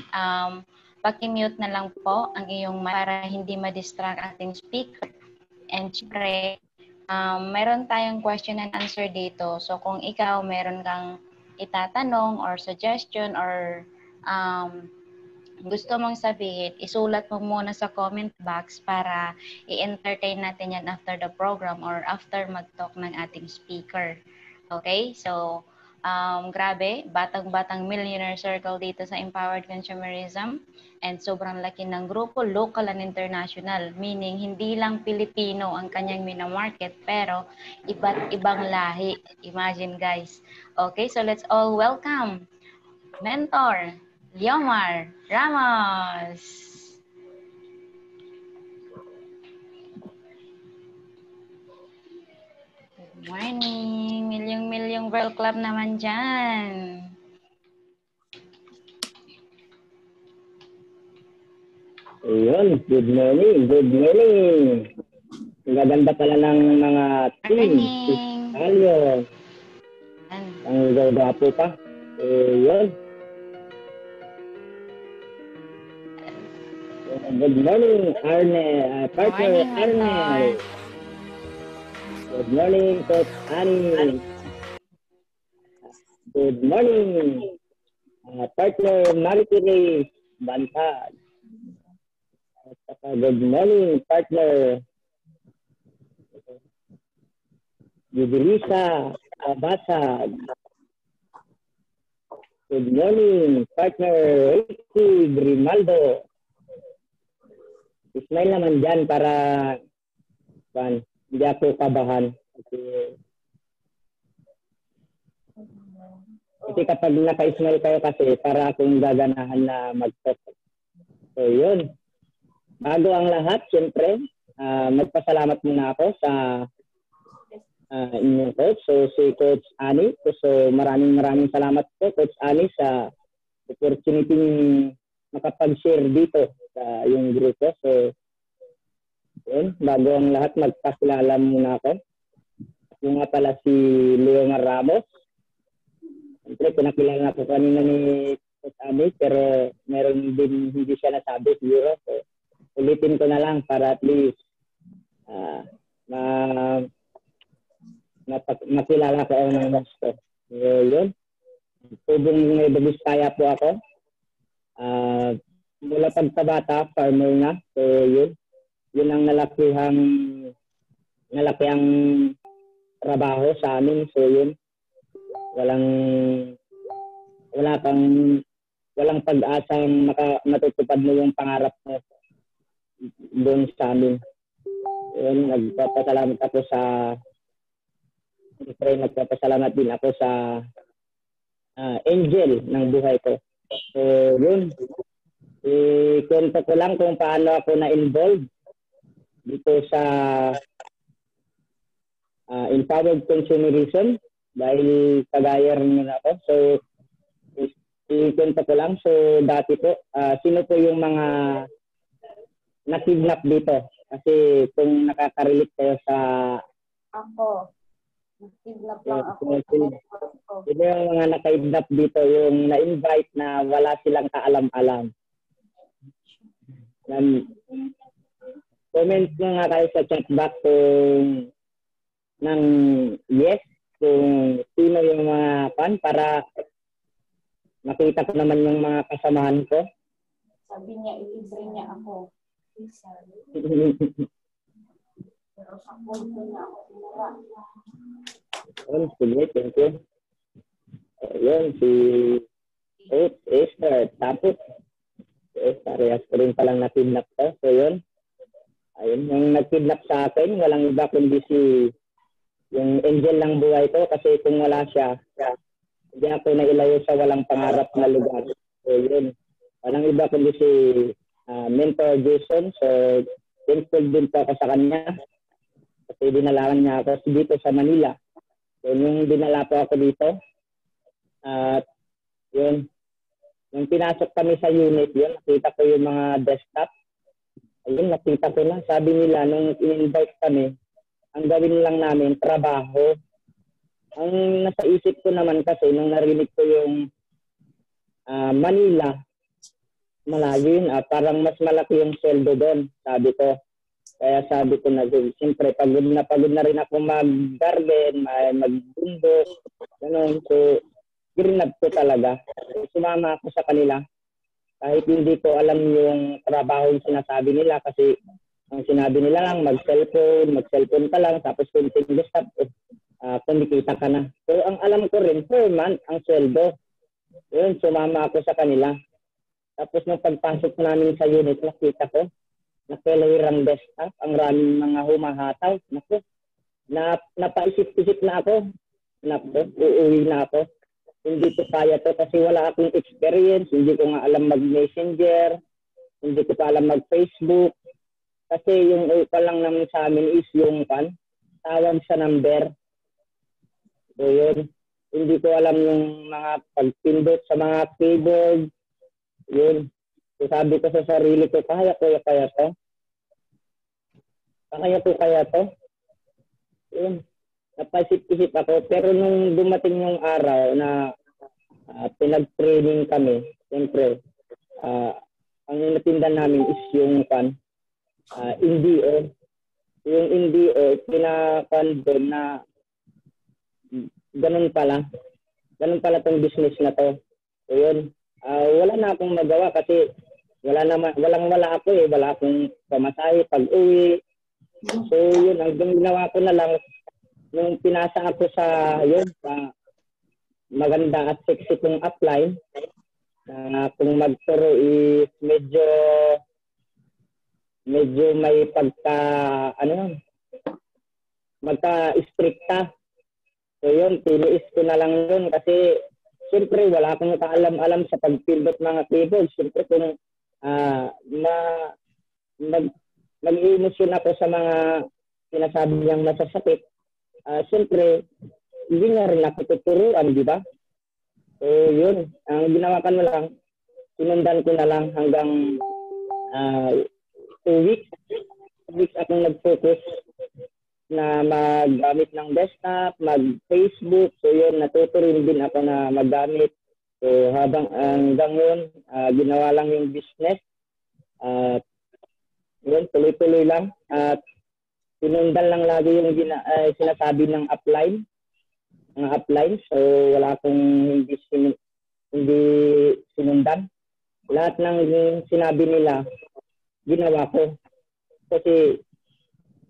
Paki-mute na lang po ang iyong para hindi ma-distract ating speaker. And syempre, meron tayong question and answer dito. So kung ikaw meron kang itatanong or suggestion or gusto mong sabihin, isulat mo muna sa comment box para i-entertain natin yan after the program or after mag-talk ng ating speaker. Okay? So, grabe, batang-batang millionaire circle dito sa Empowered Consumerism and sobrang laki ng grupo, local and international, meaning hindi lang Pilipino ang kanyang minamarket pero iba't ibang lahi. Imagine guys. Okay, so let's all welcome Mentor Leomar Ramos. Good morning. Milyong World Club naman dyan. Ayun, good morning. Ang gaganda pala ng mga team. Alyo. Ang gagapo pa. Ayun. Good morning, partner Arne. Good morning, Coach Annie. Good morning, partner Marie-Therese Bantag. Good morning, partner Jubilisa Abasag. Good morning, partner Ricky Grimaldo. Ismail naman dyan para hindi ako kabahan. Kasi kapag naka-Ismail kayo kasi para akong gaganahan na mag-talk. So yun. Bago ang lahat, siyempre, magpasalamat muna ako sa inyong coach. So si Coach Ani. So maraming salamat po Coach Ani sa opportunity makapag-share dito sa yung grupo. So yun, bago ang lahat magpakilala muna ako. Yung nga pala si Leomar Ramos. Siyempre, pinakilala ko kanina ni Coach Ani pero meron din hindi siya nasabi siguro. So ulitin ko na lang para at least makilala ko ang mga gusto. So, yun. Tubong may Baguskaya po ako. Mula pagkabata, farmer na. So, yun. Yun ang nalakihang trabaho sa amin. So, yun. Walang pag-asang matutupad mo yung pangarap mo doon sa amin. Yun, nagpapasalamat din ako sa angel ng buhay ko. So, yun. Ikwento ko lang kung paano ako na-involved dito sa empowered consumerism dahil kagaya rin ako. So, ikwento ko lang. So, dati po, sino po yung mga na-kidnap dito? Kasi kung nakaka-relate kayo sa ako. Kidnap lang ako. Ito yung mga naka-kidnap dito, yung na-invite na wala silang kaalam-alam. Comment nyo nga kayo sa chat box kung ng yes, kung sino yung mga fan para makita ko naman yung mga kasamahan ko. Sabi niya, ilibre niya ako. Pero sa punto niya ako sinara. Sige, thank you. Ayun, si Esther. Tapos, parehas ko rin palang na-kidnap to. So, yun. Ayun, yung nag-kidnap sa akin, walang iba kundi yung angel ng buhay ko. Kasi kung wala siya, hindi ako nailayo sa walang pangarap na lugar. So, yun. Walang iba kundi si Mentor Jason. So, thankful din po ako sa kanya. Kasi dinalaan niya ako dito sa Manila. So, yung dinala po ako dito, at yun, yung pinasok kami sa unit, yun, nakita ko yung mga desktop. Ayun, nakita ko na. Sabi nila, nung in-invite kami, ang gawin lang namin, trabaho. Ang nasa isip ko naman kasi, nung narinig ko yung Manila, malayo yun, parang mas malaki yung sweldo doon, sabi ko. Kaya sabi ko na, siyempre, pagod na rin ako mag-garden, mag-bundok, gano'n. So, grinab ko talaga. Sumama ako sa kanila. Kahit hindi ko alam yung trabaho yung sinasabi nila kasi ang sinabi nila lang, mag-cellphone ka lang, tapos kunting desktop, kumikita ka na. So, ang alam ko rin, per month, ang sweldo. Yun, sumama ako sa kanila. Tapos nung pagpasok namin sa unit, nakita ko, nakelawirang desktop, ang raming mga humahataw. Naku, napaisip-isip na ako. Naku, uuwi na ako. Hindi ko kaya to kasi wala akong experience. Hindi ko nga alam mag-messenger. Hindi ko pa alam mag-Facebook. Kasi yung pa lang naman sa amin is yung tawag sa number. So yun, hindi ko alam yung mga pagpindot sa mga keyboard. Yun. So sabi ko sa sarili ko, kaya to. Kaya to. Yun. Napaisip-isip ako. Pero nung dumating yung araw na pinag-training kami, siyempre, ang natindan namin is yung NDO. Yung NDO, pinakandon na ganun pala tong business na to. So yun, wala na akong magawa kasi wala ako eh. Wala akong pamasahe pag-uwi. So yun, ang ginawa ko na lang, nung pinasa ako sa maganda at sexy kong upline. Kung magturo is medyo may pagka magka-stricta. So yun, tiniis ko na lang yun kasi siyempre wala akong kaalam-alam sa pagpindot mga keyboard. Siyempre kung mag-emosyon ako sa mga sinasabi niyang masasakit, siyempre hindi nga rin ako tuturuan, di ba? So yun, ang ginawa ko na lang, sinundan ko na lang hanggang 2 weeks. 2 weeks akong nag-focus na maggamit ng desktop, mag-Facebook. So yun, natuto rin din ako na maggamit. So hanggang yun, ginawa lang yung business. Yun, tuloy-tuloy lang. At sinundan lang lagi yung sinasabi ng upline. Mga upline. So wala akong hindi sinundan. Lahat ng sinabi nila, ginawa ko. Kasi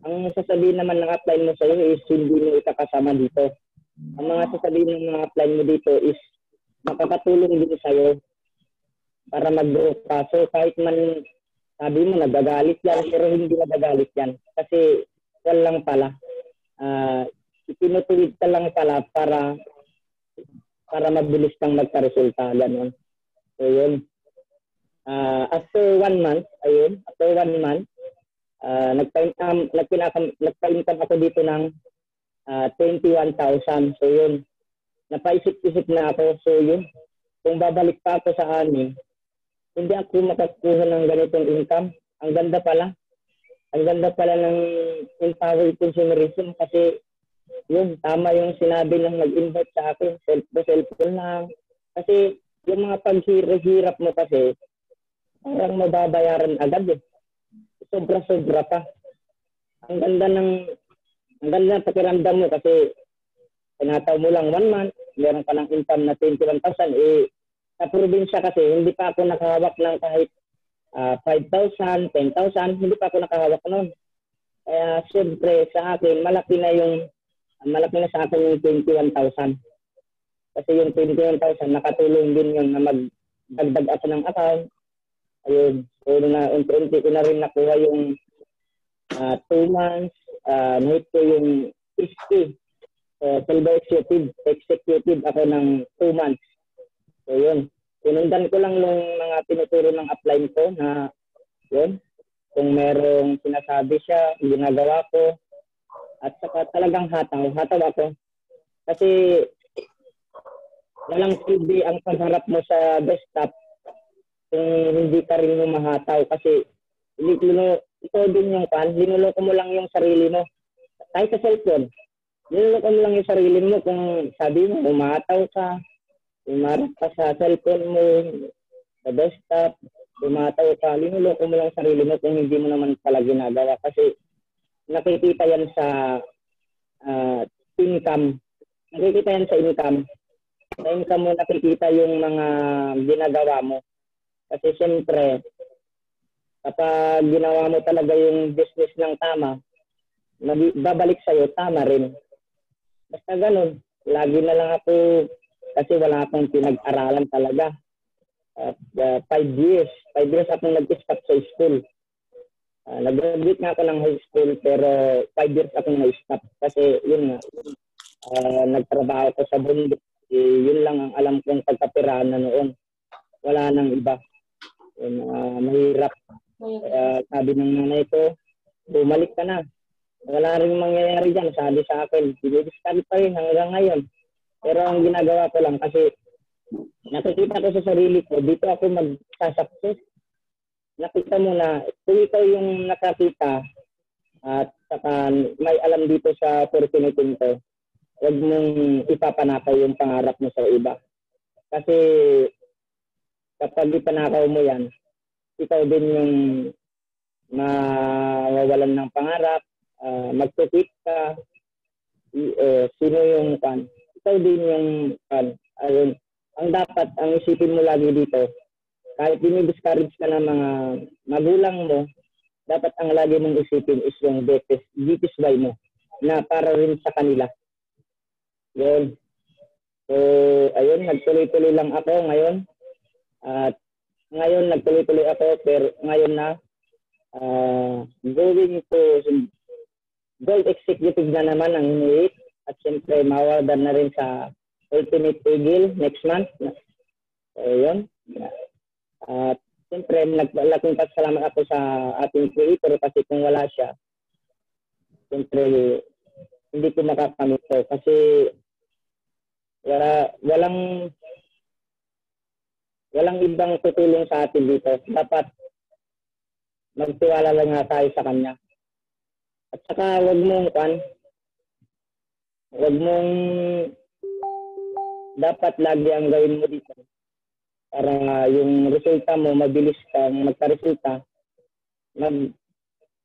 ang sasabihin naman ng upline mo sa iyo is hindi mo ikakasama dito. Ang mga sasabihin ng mga upline mo dito is makakatulong din sa iyo para mag-grow ka. So kahit man sabi mo nagagalit yan, pero hindi nagagalit yan. Kasi yan lang pala. Itinutuwid ka lang pala para mabilis kang magkaresulta. Ganon. So yun. After 1 month, nagpa-income ako dito ng 21,000. So yun, napaisip-isip na ako. So yun, kung babalik pa ako sa amin, hindi ako makakuha ng ganitong income. Ang ganda pala ng empower consumerism kasi yun, tama yung sinabi ng nag-invite sa akin, cellphone lang. Kasi yung mga paghirap mo kasi, parang mababayaran agad eh. Sobra-sobra pa. Ang ganda ng pakiramdam mo kasi tinataw mo lang 1 month, meron ka ng income na 21,000. Sa probinsya kasi, hindi pa ako nakahawak ng kahit 5,000, 10,000, hindi pa ako nakahawak noon. Kaya siyempre sa akin, malaki na sa akin yung 21,000. Kasi yung 21,000, nakatulong din yun na magdagdag ako ng account. Ayun, so na unti-unti ko na rin nakuha yung 2 months, nahit ko yung SK, silver executive ako ng 2 months. So yun, sinundan ko lang yung mga tinuturo ng upline ko na yun, kung merong sinasabi siya, ginagawa ko, at saka talagang hataw ako. Kasi walang silbi ang pagharap mo sa desktop kung hindi ka rin humahataw kasi ito din yung linuloko mo lang yung sarili mo. Kahit sa cellphone, linuloko mo lang yung sarili mo kung sabi mo, humahataw ka, humarap ka sa cellphone mo, sa desktop, humahataw ka, linuloko mo lang sarili mo kung hindi mo naman pala ginagawa kasi nakikita yan sa income. Nakikita yan sa income. Sa income mo nakikita yung mga ginagawa mo. Kasi siyempre, kapag ginawa mo talaga yung business ng tama, babalik sa'yo, tama rin. Basta ganun. Lagi na lang ako, kasi wala akong pinag-aralan talaga. 5 years. 5 years akong nag-stop sa school. Nag-graduate nga ako ng high school, pero 5 years akong na-stop. Kasi yun nga, nagtrabaho ko sa bundok. Yun lang ang alam kong pagkapiraan na noon. Wala nang iba. Mahirap. Sabi ng nanay ko, bumalik ka na. Wala rin mangyayari dyan. Sabi sa akin, dinidiscard pa rin hanggang ngayon. Pero ang ginagawa ko lang kasi nakikita ko sa sarili ko, dito ako mag-success. Nakita mo na, kung ikaw yung nakakita at saka may alam dito sa opportunity ko, huwag mong ipapanakaw yung pangarap mo sa iba. Kasi kapag ipanakaw mo yan, ikaw din yung mawawalan ng pangarap, magtutwit ka, sino yung kan. Ikaw din yung kan. Ayun. Ang dapat, ang isipin mo lagi dito, kahit dinidiscourage ka ng mga magulang mo, dapat ang lagi mong isipin is yung deepest why mo, na para rin sa kanila. Yun. So, ayun, nagtuloy-tuloy lang ako ngayon. At ngayon, nagtuloy-tuloy ako, pero ngayon na, going to gold executive na naman ang hiniit. At siyempre, mawawadan na rin sa Ultimate Eagle next month. So, yun. At siyempre, naglaking pasalamat ako sa ating creator kasi kung wala siya, siyempre, hindi ko makakamit to. Kasi walang ibang tutulong sa atin dito. Dapat magtiwala lang nga tayo sa kanya. At saka dapat lagi ang gawin mo dito para yung resulta mo mabilis kang magka-resulta.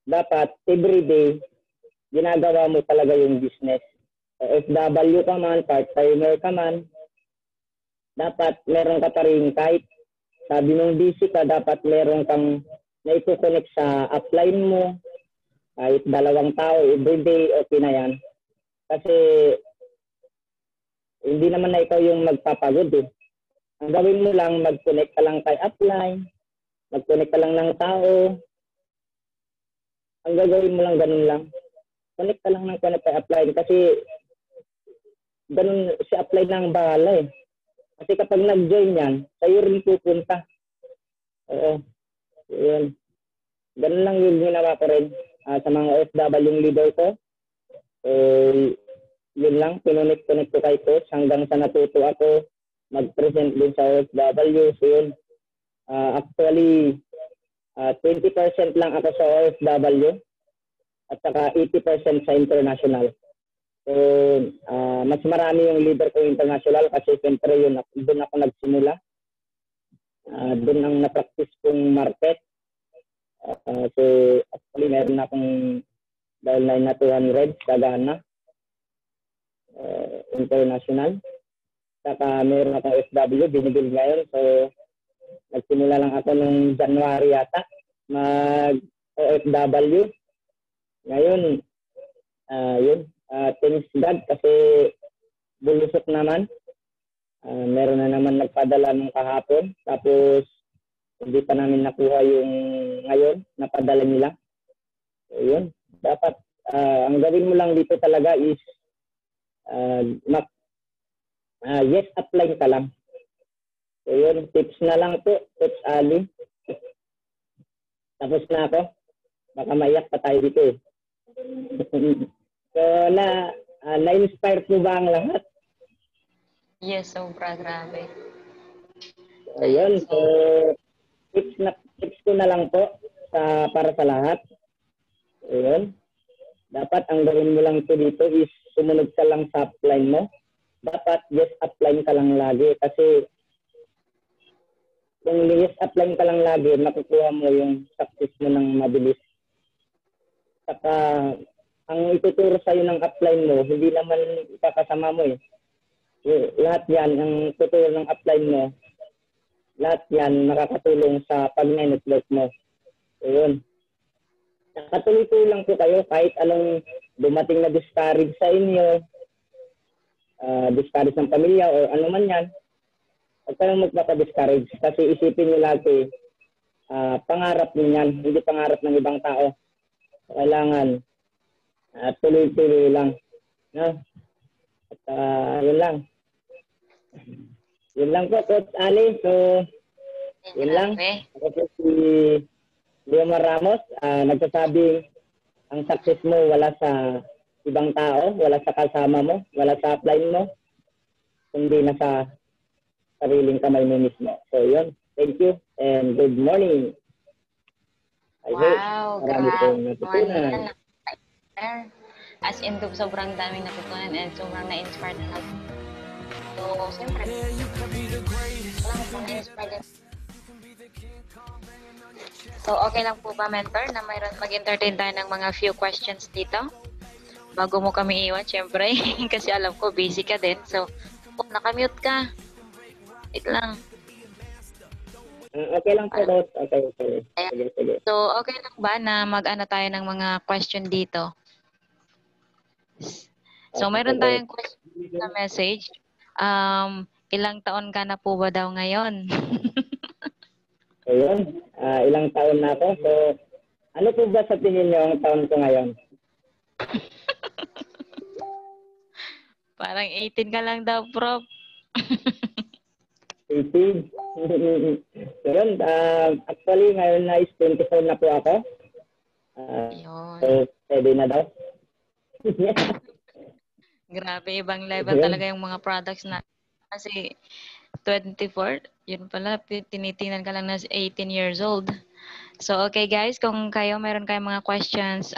Dapat everyday ginagawa mo talaga yung business. FW ka man, part-timer ka man, dapat meron ka pa rin kahit sabi mong busy ka, dapat meron kang naiko-connect sa upline mo, kahit 2 tao everyday, okay na yan. Kasi hindi naman na ikaw yung magpapagod eh. Ang gawin mo lang, mag-connect ka lang kay upline, mag-connect ka lang ng tao. Ang gagawin mo lang, ganun lang. Connect ka lang ng connect kay upline kasi ganun si upline lang bahala eh. Kasi kapag nag-join yan, sa'yo rin pupunta. Oo. Yun. Ganun lang yung ginawa ko rin sa mga OFW leader ko. Yun lang, pinunik-connect ko kay coach hanggang sa natuto ako mag-present din sa OFW. So yun, actually, 20% lang ako sa OFW at saka 80% sa international. So, mas marami yung leader ko international kasi siyempre yun, doon ako nagsimula. Doon ang na-practice kong market. So, actually, meron akong downline na 200 sa Ghana. International. Saka meron akong FW, binigil ngayon. So, nagsimula lang ako nung January yata, mag-OFW. Ngayon, yun, thanks God kasi bulusok naman. Meron na naman nagpadala nung kahapon. Tapos, hindi pa namin nakuha yung ngayon, napadala nila. So, yun. Dapat, ang gawin mo lang dito talaga is yes, apply ka lang. So, yun. Tips na lang po. Tips Ali. Tapos na ako. Baka maiyak pa tayo dito eh. So, na-inspire po ba ang lahat? Yes, sobra, grabe. So, yun. So, tips ko na lang po para sa lahat. So, yun. Dapat ang gawin mo lang po dito is sumunod ka lang sa upline mo. Dapat yes, upline ka lang lagi. Kasi kung yes, upline ka lang lagi, makukuha mo yung success mo ng mabilis. Saka, ang ituturo sa'yo ng upline mo, hindi naman ikakasama mo eh. Lahat yan, ang tuturo ng upline mo, lahat yan makakatulong sa pag-network mo. So, yun. Nakatuloy-tuloy lang po kayo kahit anong dumating na discourage sa inyo, discourage ng pamilya o ano man yan, huwag kayong magpapa-discourage kasi isipin nyo lagi, pangarap nyo yan, hindi pangarap ng ibang tao. Kailangan tuloy-tuloy lang. No? At yun lang. Yun lang po, Coach Ali. So, yun lang. Ako po si Leomar Ramos, nagsasabi ang success mo wala sa ibang tao, wala sa kasama mo, wala sa upline mo, kundi nasa sariling kamay mo mismo. So, yun. Thank you and good morning. Wow, grabe. As in, sobrang daming natutunan and sobrang na-inspired na. So, siyempre, na-inspired. So, okay lang po ba, mentor, na mayroon mag-entertain tayo ng mga few questions dito? Bago mo kami iwan, siyempre, kasi alam ko, busy ka din. So, nakamute ka. Wait lang. Okay lang po, Coach. Okay. Sige. So, okay lang ba na mag-ano tayo ng mga question dito? So, meron tayong question sa message. Ilang taon ka na po ba daw ngayon? Ayun, ilang taon na ako. So, ano po ba sa tingin niyo ang taon ko ngayon? Parang 18 ka lang daw, Prof. 18. Yun, actually, ngayon na is 24 na po ako. So, pwede na daw. Grabe, ibang level talaga yung mga products na. Kasi 24, yun pala, tinitingnan ka lang na 18 years old. So, okay guys, kung kayo, meron kayong mga questions,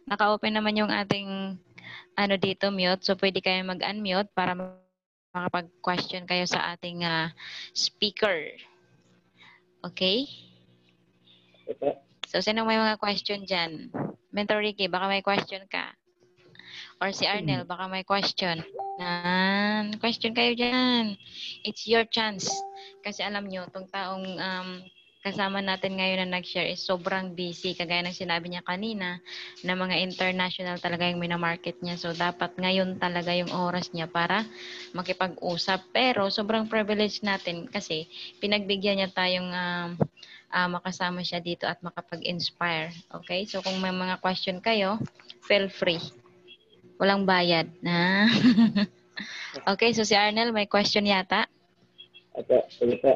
naka-open naman yung ating dito, mute. So, pwede kayo mag-unmute para makapag-question kayo sa ating speaker. Okay? So, sino may mga question dyan? Mentor Ricky, baka may question ka. Or si Arnel, baka may question. Question kayo dyan. It's your chance. Kasi alam nyo, itong taong kasama natin ngayon na nag-share is sobrang busy. Kagaya ng sinabi niya kanina, na mga international talaga yung minamarket niya. So, dapat ngayon talaga yung oras niya para makipag-usap. Pero, sobrang privilege natin kasi pinagbigyan niya tayong makasama siya dito at makapag-inspire. Okay? So, kung may mga question kayo, feel free. Walang bayad. Okay, so si Arnel, may question yata? Okay, sige po.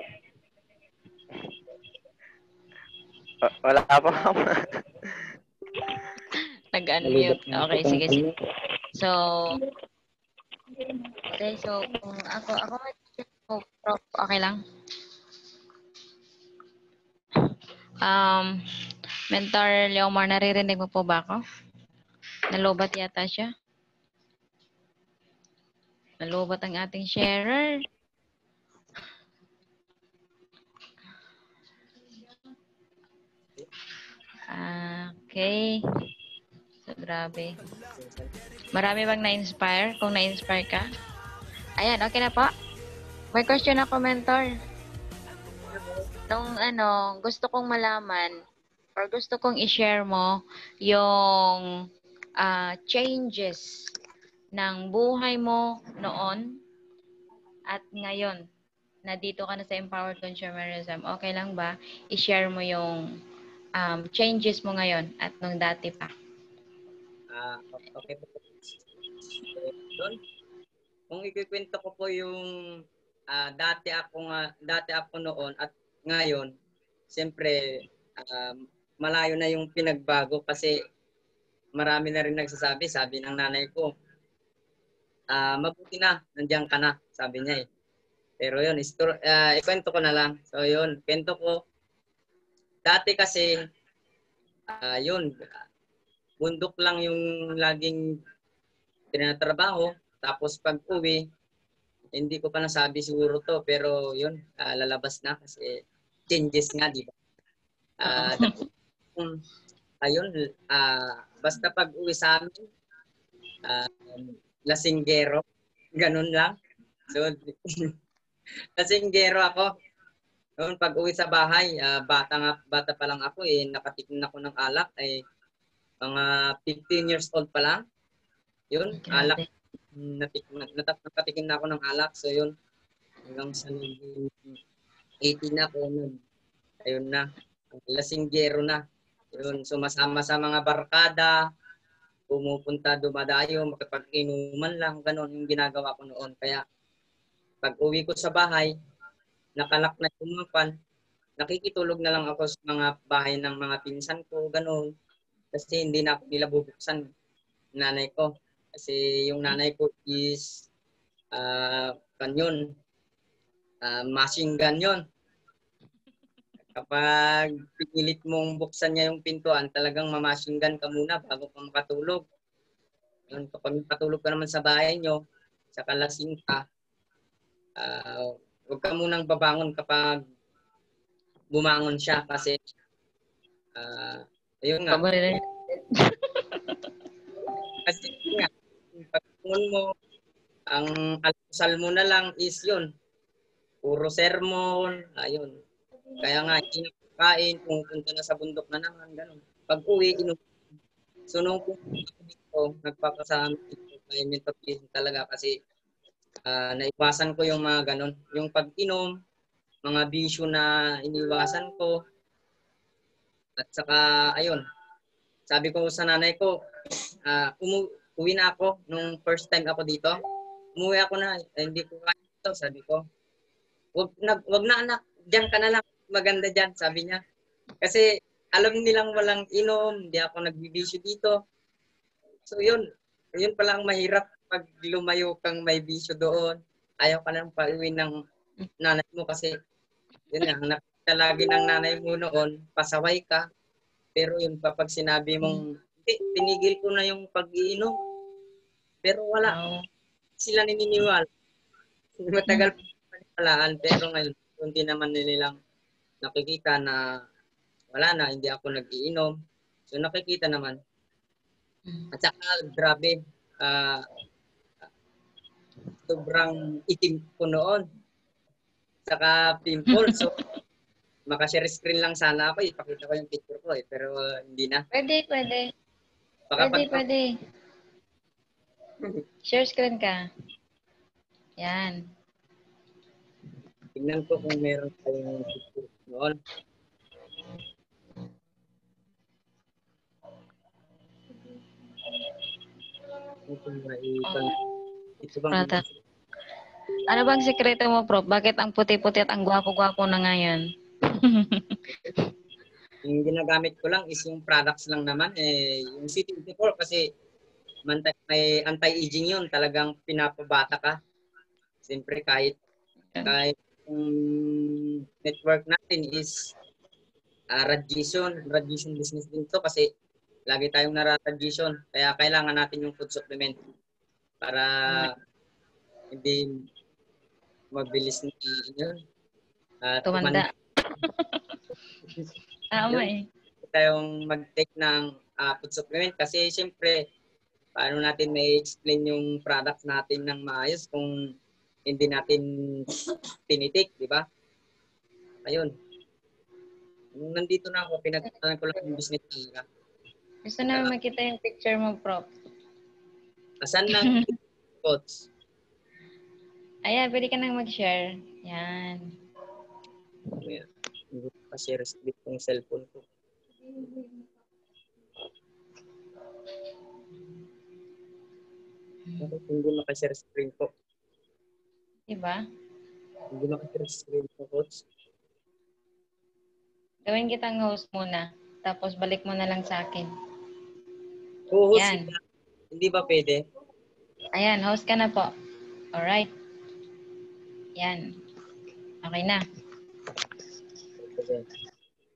Wala po. Nag-unmute. Okay, sige. So, kung ako may question po, Prof, okay lang? Mentor Leomar, naririnig mo po ba ako? Nalobat yata siya. Nalobat ang ating sharer. Okay. So, grabe. Marami bang na-inspire? Kung na-inspire ka? Ayan, okay na po. May question ako, mentor. Gusto kong malaman or gusto kong i-share mo yung changes ng buhay mo noon at ngayon na dito ka na sa Empowered Consumerism. Okay lang ba? I-share mo yung changes mo ngayon at nung dati pa. Okay po. Doon, kung ikikwento ko po yung dati ako noon at ngayon, siyempre malayo na yung pinagbago kasi marami na rin nagsasabi, sabi ng nanay ko, mabuti na, nandiyan ka na, sabi niya eh. Pero yun, ikwento ko na lang. So yun, kwento ko, dati kasi, yun, bundok lang yung laging tinatrabaho. Tapos pag uwi, hindi ko pa nasabi siguro to, pero yun, lalabas na kasi changes nga, di ba? Ayun, basta pag uwi sa amin, lasinggero, ganun lang. So, lasinggero ako. Noon pag uwi sa bahay, bata pa lang ako eh, nakatikim ako ng alak ay mga 15 years old pa lang. Yun, alak. Nakatikim na ako ng alak. So yun, hanggang sa 18 na ako, ayun na, lasinggero na. Yun, sumasama sa mga barkada, pumupunta, dumadayo, makipag-inuman lang, ganun yung ginagawa ko noon. Kaya pag uwi ko sa bahay, nakalak na yung mga pan, nakikitulog na lang ako sa mga bahay ng mga pinsan ko, ganun. Kasi hindi na ako nila bubuksan nanay ko. Kasi yung nanay ko is machine gun yun. Kapag pinilit mong buksan niya yung pintuan, talagang mamachine gun ka muna bago ka makatulog. Yun, kapag makatulog ka naman sa bahay nyo, sa kalasing ka, huwag ka munang babangon kapag bumangon siya kasi ayun nga. Kasi nga, pagpungon mo, ang almusal mo na lang is yun. Puro sermon, ayun. Kaya nga, kinakain, pumupunta na sa bundok na naman, gano'n. Pag uwi, so nung pumunta ko dito, nagpapasama dito kay mentor talaga kasi naiwasan ko yung mga ganon. Yung pag-inom, mga bisyo na iniwasan ko. At saka, ayun, sabi ko sa nanay ko, uwi na ako nung first time ako dito. Umuwi ako na, hindi ko kaya ito, sabi ko. Wag na anak, diyan ka na lang, maganda diyan, sabi niya. Kasi alam nilang walang inom, hindi ako nagbibisyo dito. So yun pala ang mahirap pag lumayo kang may bisyo doon. Ayaw ka lang pauwi ng nanay mo kasi yun nga, nakita lagi ng nanay mo noon, pasaway ka. Pero yun, kapag sinabi mong, tinigil ko na yung pag-iinom. Pero wala. Sila nininiwala. Matagal pa paniwalaan. Pero ngayon, hindi naman nilang nakikita na wala na, hindi ako nag-iinom. So nakikita naman. At saka, grabe. Sobrang itim ko noon. Saka pimple. So, makashare screen lang sana ako. Ipakita ko yung picture ko pero hindi na. Pwede. Pwede. Share screen ka. Yan. Tingnan ko kung meron tayong picture noon. Ito bang ano bang sekreto mo, Prof? Bakit ang puti-puti at ang gwapo-gwapo na ngayon? Yung ginagamit ko lang is yung products lang naman. Yung C24 kasi may anti-aging yun. Talagang pinapabata ka. Siyempre kahit network natin is radiation business din to kasi lagi tayong nara-radiation. Kaya kailangan natin yung food supplement para hindi mabilis na tumanda. Tama tayong mag-take ng food supplement kasi siyempre paano natin may explain yung product natin ng maayos kung hindi natin tinitik, di ba? Ayun. Nandito na ako, pinagtatanan ko lang yung business talaga. Gusto na makita yung picture mo, Prof. Asan lang coach? Ayan, pwede ka nang mag-share. Yan. Ayan. Hindi ko pa-share yung cellphone ko. Hindi maka-share screen ko. Diba? Hindi maka-share screen ko, coach. Gawin kitang host muna. Tapos balik mo na lang sa akin. Oo, yan. Hindi ba pwede? Ayan, host ka na po. Alright. Yan. Okay na.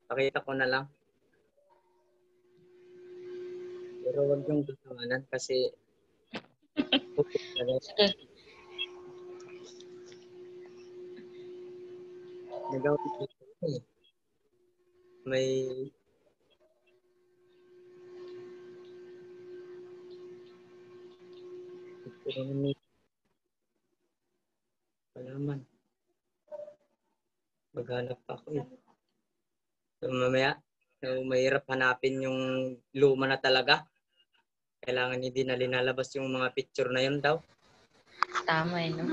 Pakita ko na lang. Pero huwag yung tutuanan kasi nagawin ko may palaman. Maghanap ako eh. So, mamaya, mahirap hanapin yung luma na talaga. Kailangan hindi na linalabas yung mga picture na yun daw. Tama eh, no?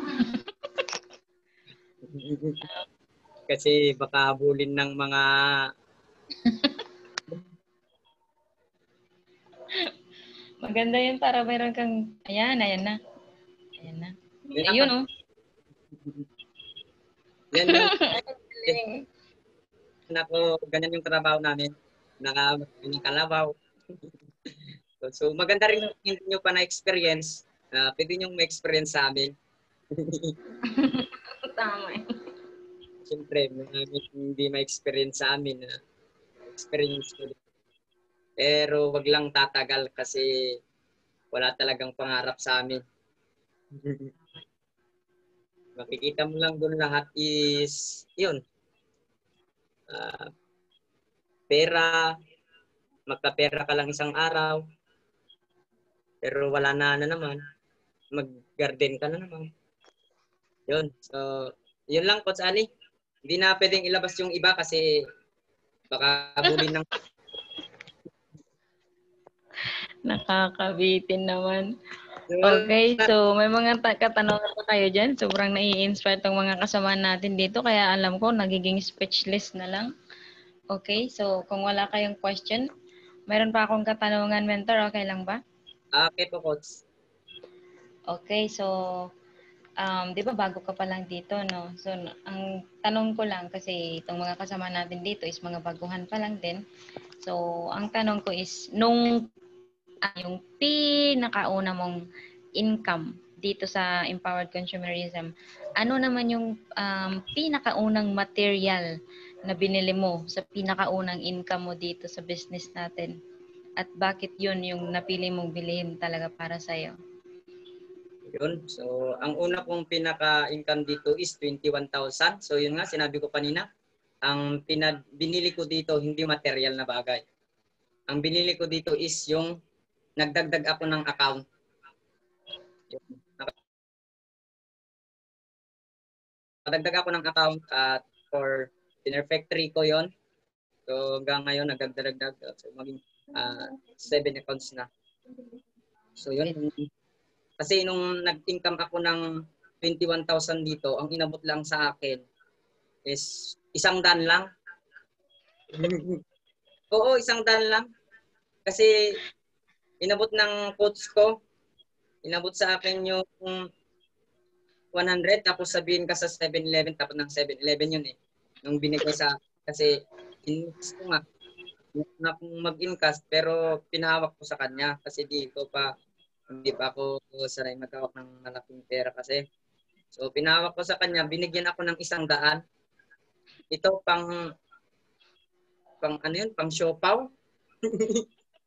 Kasi baka habulin ng mga... Maganda yun para mayroon kang... Ayan na. Ayun, oh. Yan yung... Nako, ganyan yung trabaho namin. Nakalabaw. So, maganda rin hindi nyo pa na-experience. Pwede nyo ma-experience sa amin. Tama eh. Siyempre, hindi ma-experience sa amin. Experience ko. Pero wag lang tatagal kasi wala talagang pangarap sa amin. Makikita mo lang doon lahat is, yun. Pera, magkapera ka lang isang araw, pero wala na naman, mag-garden ka na naman. Yun. So, yun lang, Coach Ali. Hindi na pwedeng ilabas yung iba kasi baka bulin ng... Nakakabitin naman. Okay, so may mga katanungan pa kayo dyan. Sobrang nai-inspire tong mga kasama natin dito. Kaya alam ko, nagiging speechless na lang. Okay, so kung wala kayong question, meron pa akong katanungan, mentor. Okay lang ba? Okay po, Coach. Okay, so di ba bago ka pa lang dito, no? So, ang tanong ko lang, kasi itong mga kasama natin dito is mga baguhan pa lang din. So, ang tanong ko is, nung yung pinakauna mong income dito sa Empowered Consumerism, ano naman yung pinakaunang material na binili mo sa pinakaunang income mo dito sa business natin? At bakit yun yung napili mong bilhin talaga para sa'yo? Yun. So, ang una kong pinaka-income dito is 21,000. So, yun nga, sinabi ko kanina, ang binili ko dito, hindi material na bagay. Ang binili ko dito is yung nagdagdag ako ng account. Nagdagdag ako ng account for Dinner Factory ko yon. So hanggang ngayon nagdagdag. So maging 7 accounts na. So yun. Kasi nung nag-income ako ng 21,000 dito, ang inabot lang sa akin is 100 lang. Oo, 100 lang. Kasi inabot ng coach ko, inabot sa akin yung 100, tapos sabihin ka sa 7-Eleven, tapos ng 7-Eleven yun eh. Nung binigay sa, kasi in-invest ko nga, na kung mag-incast, pero pinahawak ko sa kanya kasi hindi pa ako sanay magkawak ng malaking pera kasi. So pinahawak ko sa kanya, binigyan ako ng 100. Ito pang ano yun, pang siopaw.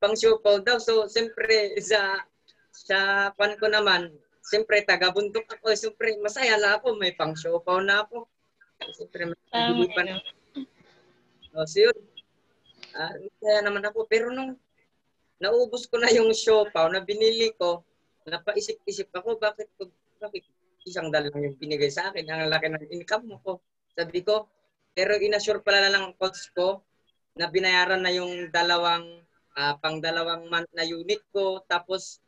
Pang siopaw daw. So siyempre sa pan ko naman, siyempre taga-bundok ako, siyempre masaya na ako, may pang siopaw na ako. Siyempre may pa. So yun. Masaya naman ako. Pero nung naubos ko na yung siopaw na binili ko, napaisip-isip ako, bakit 100 lang yung binigay sa akin? Ang laki ng income mo ko. Sabi ko, pero inassure pala na ng coach ko na binayaran na yung pang dalawang month na unit ko, tapos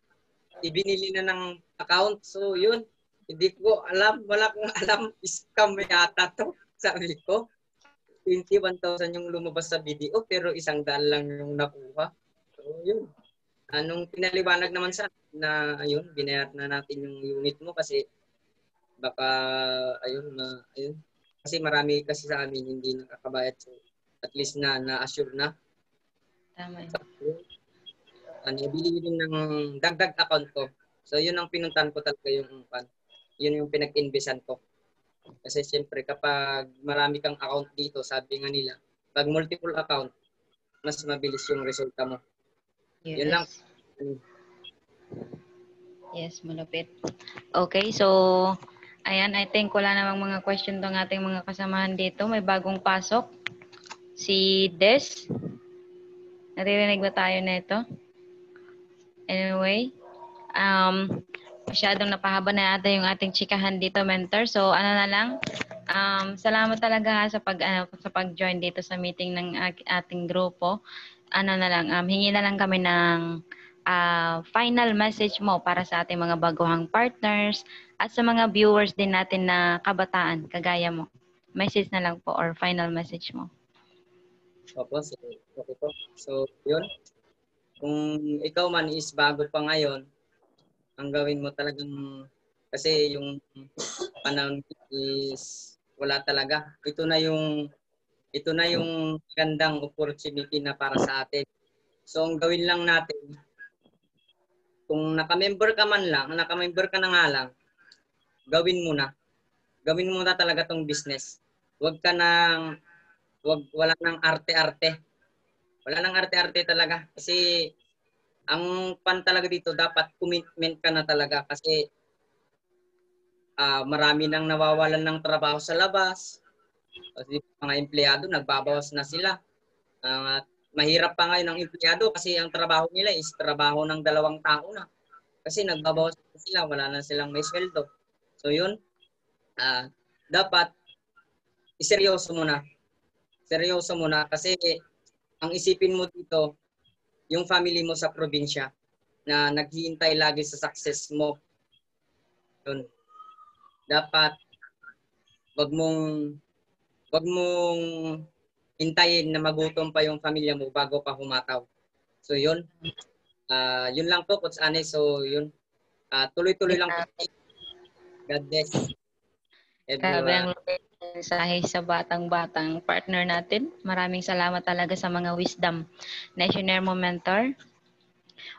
ibinili na ng account. So yun, hindi ko alam, wala kong alam, scam yata to. Sabi ko, 21,000 yung lumabas sa video, pero 100 lang yung nakuha. So yun. Anong pinaliwanag naman sa na ayun, binayar na natin yung unit mo kasi baka ayun kasi marami kasi sa amin hindi nakakabayad, so at least na-assure na. Tama yun. Nabili din ng dagdag account ko. So yun ang pinuntahan ko talaga yun yung pinag-investan ko. Kasi siyempre kapag marami kang account dito, sabi nga nila, pag multiple account, mas mabilis yung resulta mo. Yes. Yun lang. Yes, malupit. Okay, so ayan, I think wala namang mga question tong ating mga kasamahan dito. May bagong pasok. Si Des. Naririnig ba tayo na ito? Anyway, masyadong napahaba na ata yung ating chikahan dito, mentor. So ano na lang, salamat talaga sa pag-join dito sa meeting ng ating grupo. Ano na lang, hingi na lang kami ng final message mo para sa ating mga baguhang partners at sa mga viewers din natin na kabataan, kagaya mo. Message na lang po or final message mo. Opo, okay po. So, yun. Kung ikaw man is bago pa ngayon, ang gawin mo talagang, kasi yung panahon is wala talaga. Ito na yung gandang opportunity na para sa atin. So, ang gawin lang natin, kung naka-member ka man lang, naka-member ka na nga lang, gawin mo na. Gawin mo na talaga tong business. Wala nang arte-arte. Wala nang arte-arte talaga. Kasi, ang pan talaga dito, dapat commitment ka na talaga. Kasi, marami nang nawawalan ng trabaho sa labas. Kasi mga empleyado, nagbabawas na sila. Mahirap pa ngayon ang empleyado kasi ang trabaho nila is trabaho ng 2 tao na. Kasi nagbabawas na sila, wala na silang may sweldo. So yun, dapat iseryoso mo na. Seryoso mo na kasi ang isipin mo dito, yung family mo sa probinsya. na naghihintay lagi sa success mo. Yun. Dapat wag mong hintayin na magutom pa yung pamilya mo bago pa humataw. So yun. Yun lang po, Coach Anne. So yun. Tuloy-tuloy lang po. God bless. Grabe ang mensahe sa batang-batang partner natin. Maraming salamat talaga sa mga wisdom na i-share mo, mentor.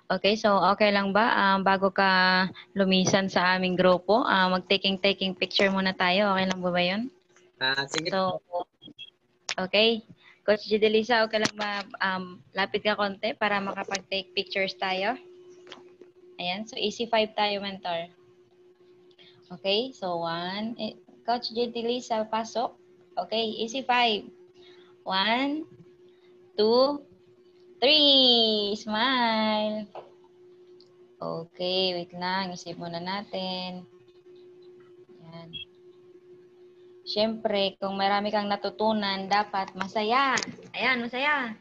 Okay, so okay lang ba? Bago ka lumisan sa aming grupo, mag-taking picture muna tayo. Okay lang ba yun? Sige. So, okay. Coach Judelisa, okay lang ba? Lapit ka konti para makapag-take pictures tayo. Ayan, so easy 5 tayo, mentor. Okay, so 1. Coach Judelisa, pasok. Okay, easy 5. 1, 2, 3. Smile. Okay, wait lang. Isip muna natin. Yan. Siyempre, kung marami kang natutunan, dapat masaya. Ayan, masaya.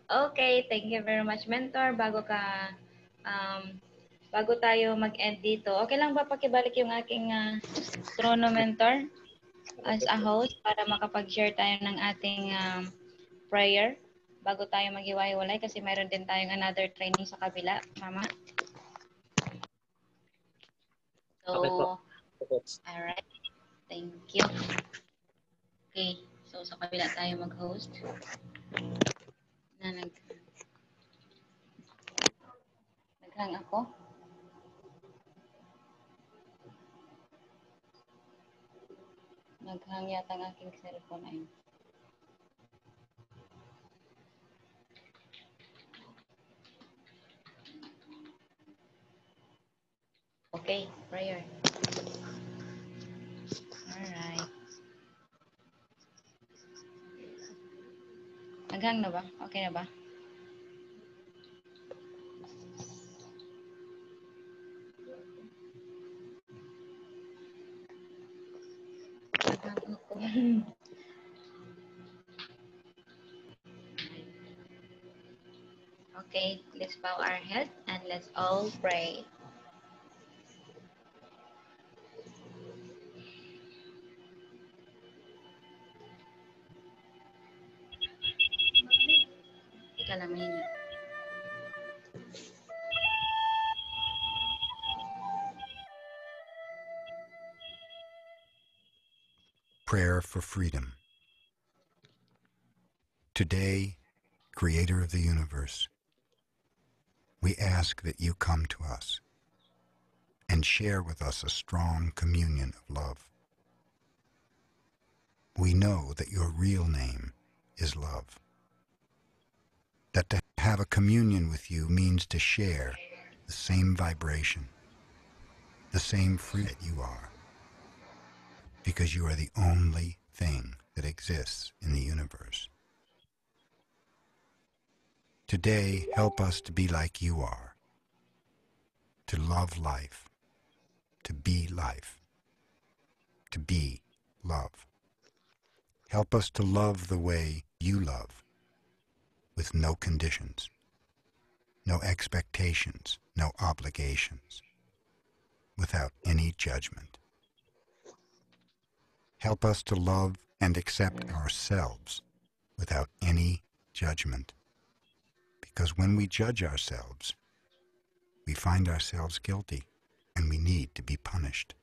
Okay, thank you very much, mentor. Bago tayo mag-end dito, okay lang ba pakibalik yung aking trono, mentor, as a host para makapag-share tayo ng ating prayer bago tayo mag-iwa-iwalay kasi mayroon din tayong another training sa kabila, mama. So, alright. Thank you. Okay, so sa kabila tayo mag-host. Naghang ako. Naghang yata ang aking cellphone ay. Okay, prayer. Alright. Naghang na ba? Okay na ba? Okay, let's bow our head and let's all pray. Prayer for freedom. Today, Creator of the universe, we ask that you come to us and share with us a strong communion of love. We know that your real name is love. That to have a communion with you means to share the same vibration, the same fruit that you are, because you are the only thing that exists in the universe. Today, help us to be like you are, to love life, to be life, to be love. Help us to love the way you love, with no conditions, no expectations, no obligations, without any judgment. Help us to love and accept ourselves without any judgment. Because when we judge ourselves, we find ourselves guilty and we need to be punished.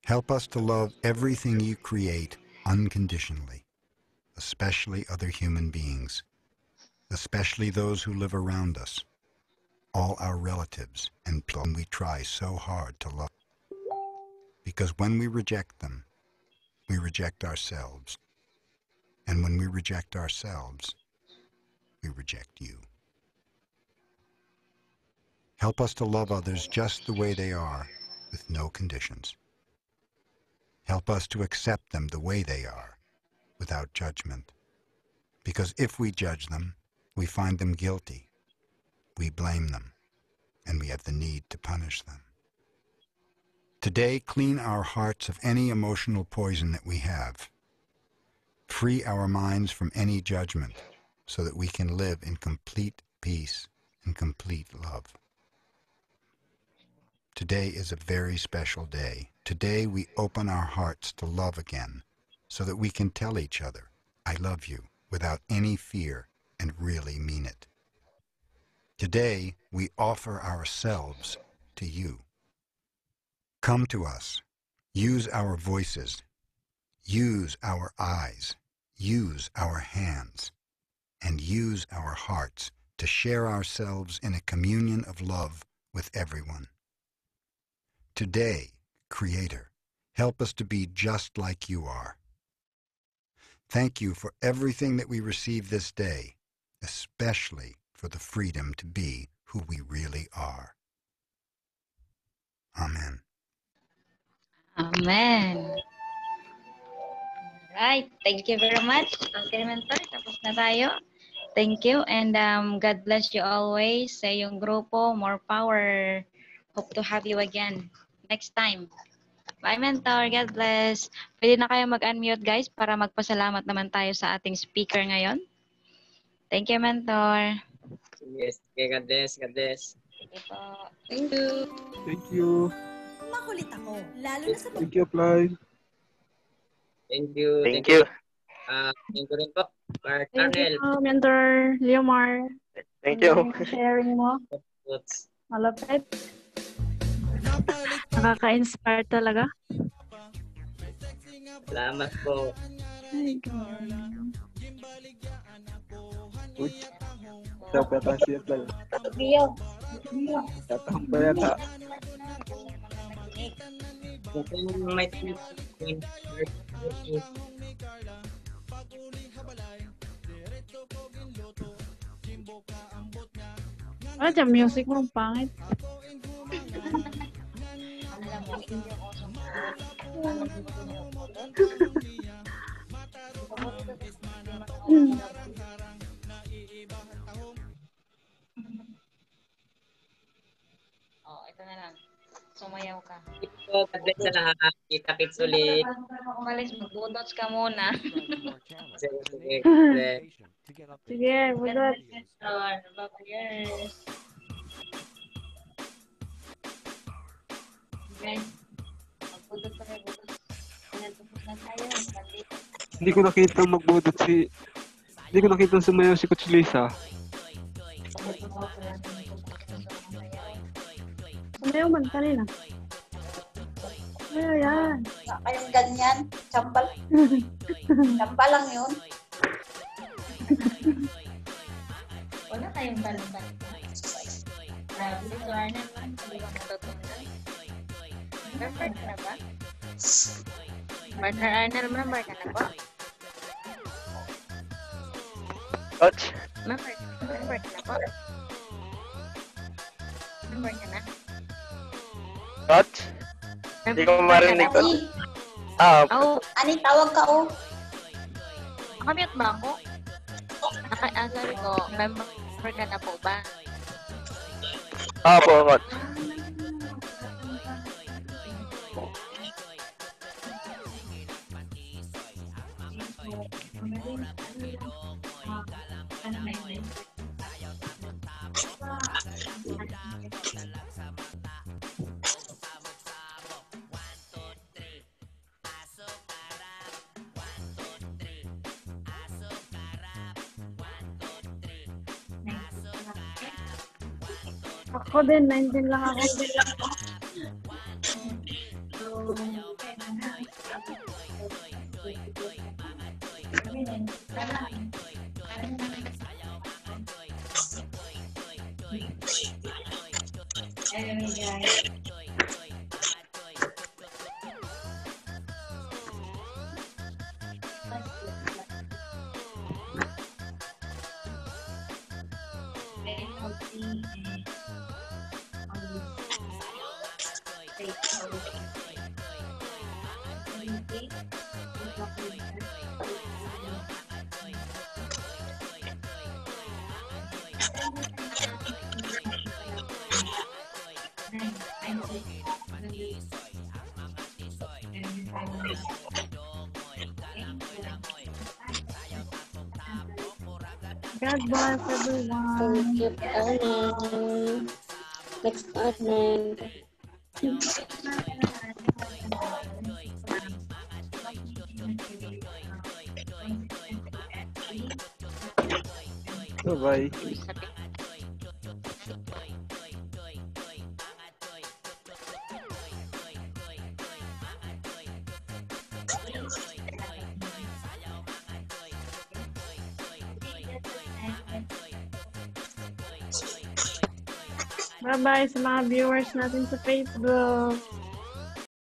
Help us to love everything you create unconditionally, especially other human beings, especially those who live around us, all our relatives and people we try so hard to love. Because when we reject them, we reject ourselves. And when we reject ourselves, we reject you. Help us to love others just the way they are, with no conditions. Help us to accept them the way they are, without judgment. Because if we judge them, we find them guilty. We blame them, and we have the need to punish them. Today, clean our hearts of any emotional poison that we have, Free our minds from any judgment so that we can live in complete peace and complete love. Today is a very special day. Today we open our hearts to love again so that we can tell each other, I love you, without any fear and really mean it. Today we offer ourselves to you. Come to us. Use our voices. Use our eyes. Use our hands. And use our hearts to share ourselves in a communion of love with everyone. Today, Creator, help us to be just like you are. Thank you for everything that we receive this day, especially for the freedom to be who we really are. Amen. Amen. Right. Thank you very much. Okay, mentor. Tapos na tayo. Thank you. And God bless you always. Sa iyong grupo, more power. Hope to have you again next time. Bye, mentor. God bless. Pwede na kayo mag-unmute, guys, para magpasalamat naman tayo sa ating speaker ngayon. Thank you, mentor. Yes. Okay, God bless. God bless. Sige po. Thank you. Thank you. Makulit ako, lalo na sa Thank you, Apply. Thank you. Thank you. Thank you rin po. Mark Thank Arnel. you, Mentor Leomar. Thank you. Sharing mo. Malapit. Nakaka-inspire talaga. Salamat po. Ay, God. Uy. Dapat yata siya pala. Rio. Tatang pa yata. May Ano dyan, music mo, pangit. Oh, ito na lang. Sumayaw ka. po, God bless sa lahat. Kita-kits ulit. Umalis, mag-budots ka muna. Sige, sige. Sige, budot. Guys, mag-budot ka na budot. Pinatupos na tayo. Hindi ko nakita magbudot si... Hindi ko nakita sumayaw si Coach Lisa. Sumayaw man kanina. Sumayaw yan. Kayong ganyan, chambal. Chambal lang yun. Wala tayong talong-talong. Grabe, si Arnel man. Hindi ko matutunan. Member ka na ba? Partner Arnel, member ka na ba? Coach? Member ka na ba? Member ka na? Coach? Hindi ko marinig, Coach. Ah, oh. Ani, tawag ka, oh. Nakamute ba ako? Sabi ko, member ka na po ba? Opo, Coach. Ako din, 19 lang ako. God bless everyone. Thank you, Arnel. Next, Arnel. Bye-bye. Bye-bye sa mga viewers natin sa Facebook.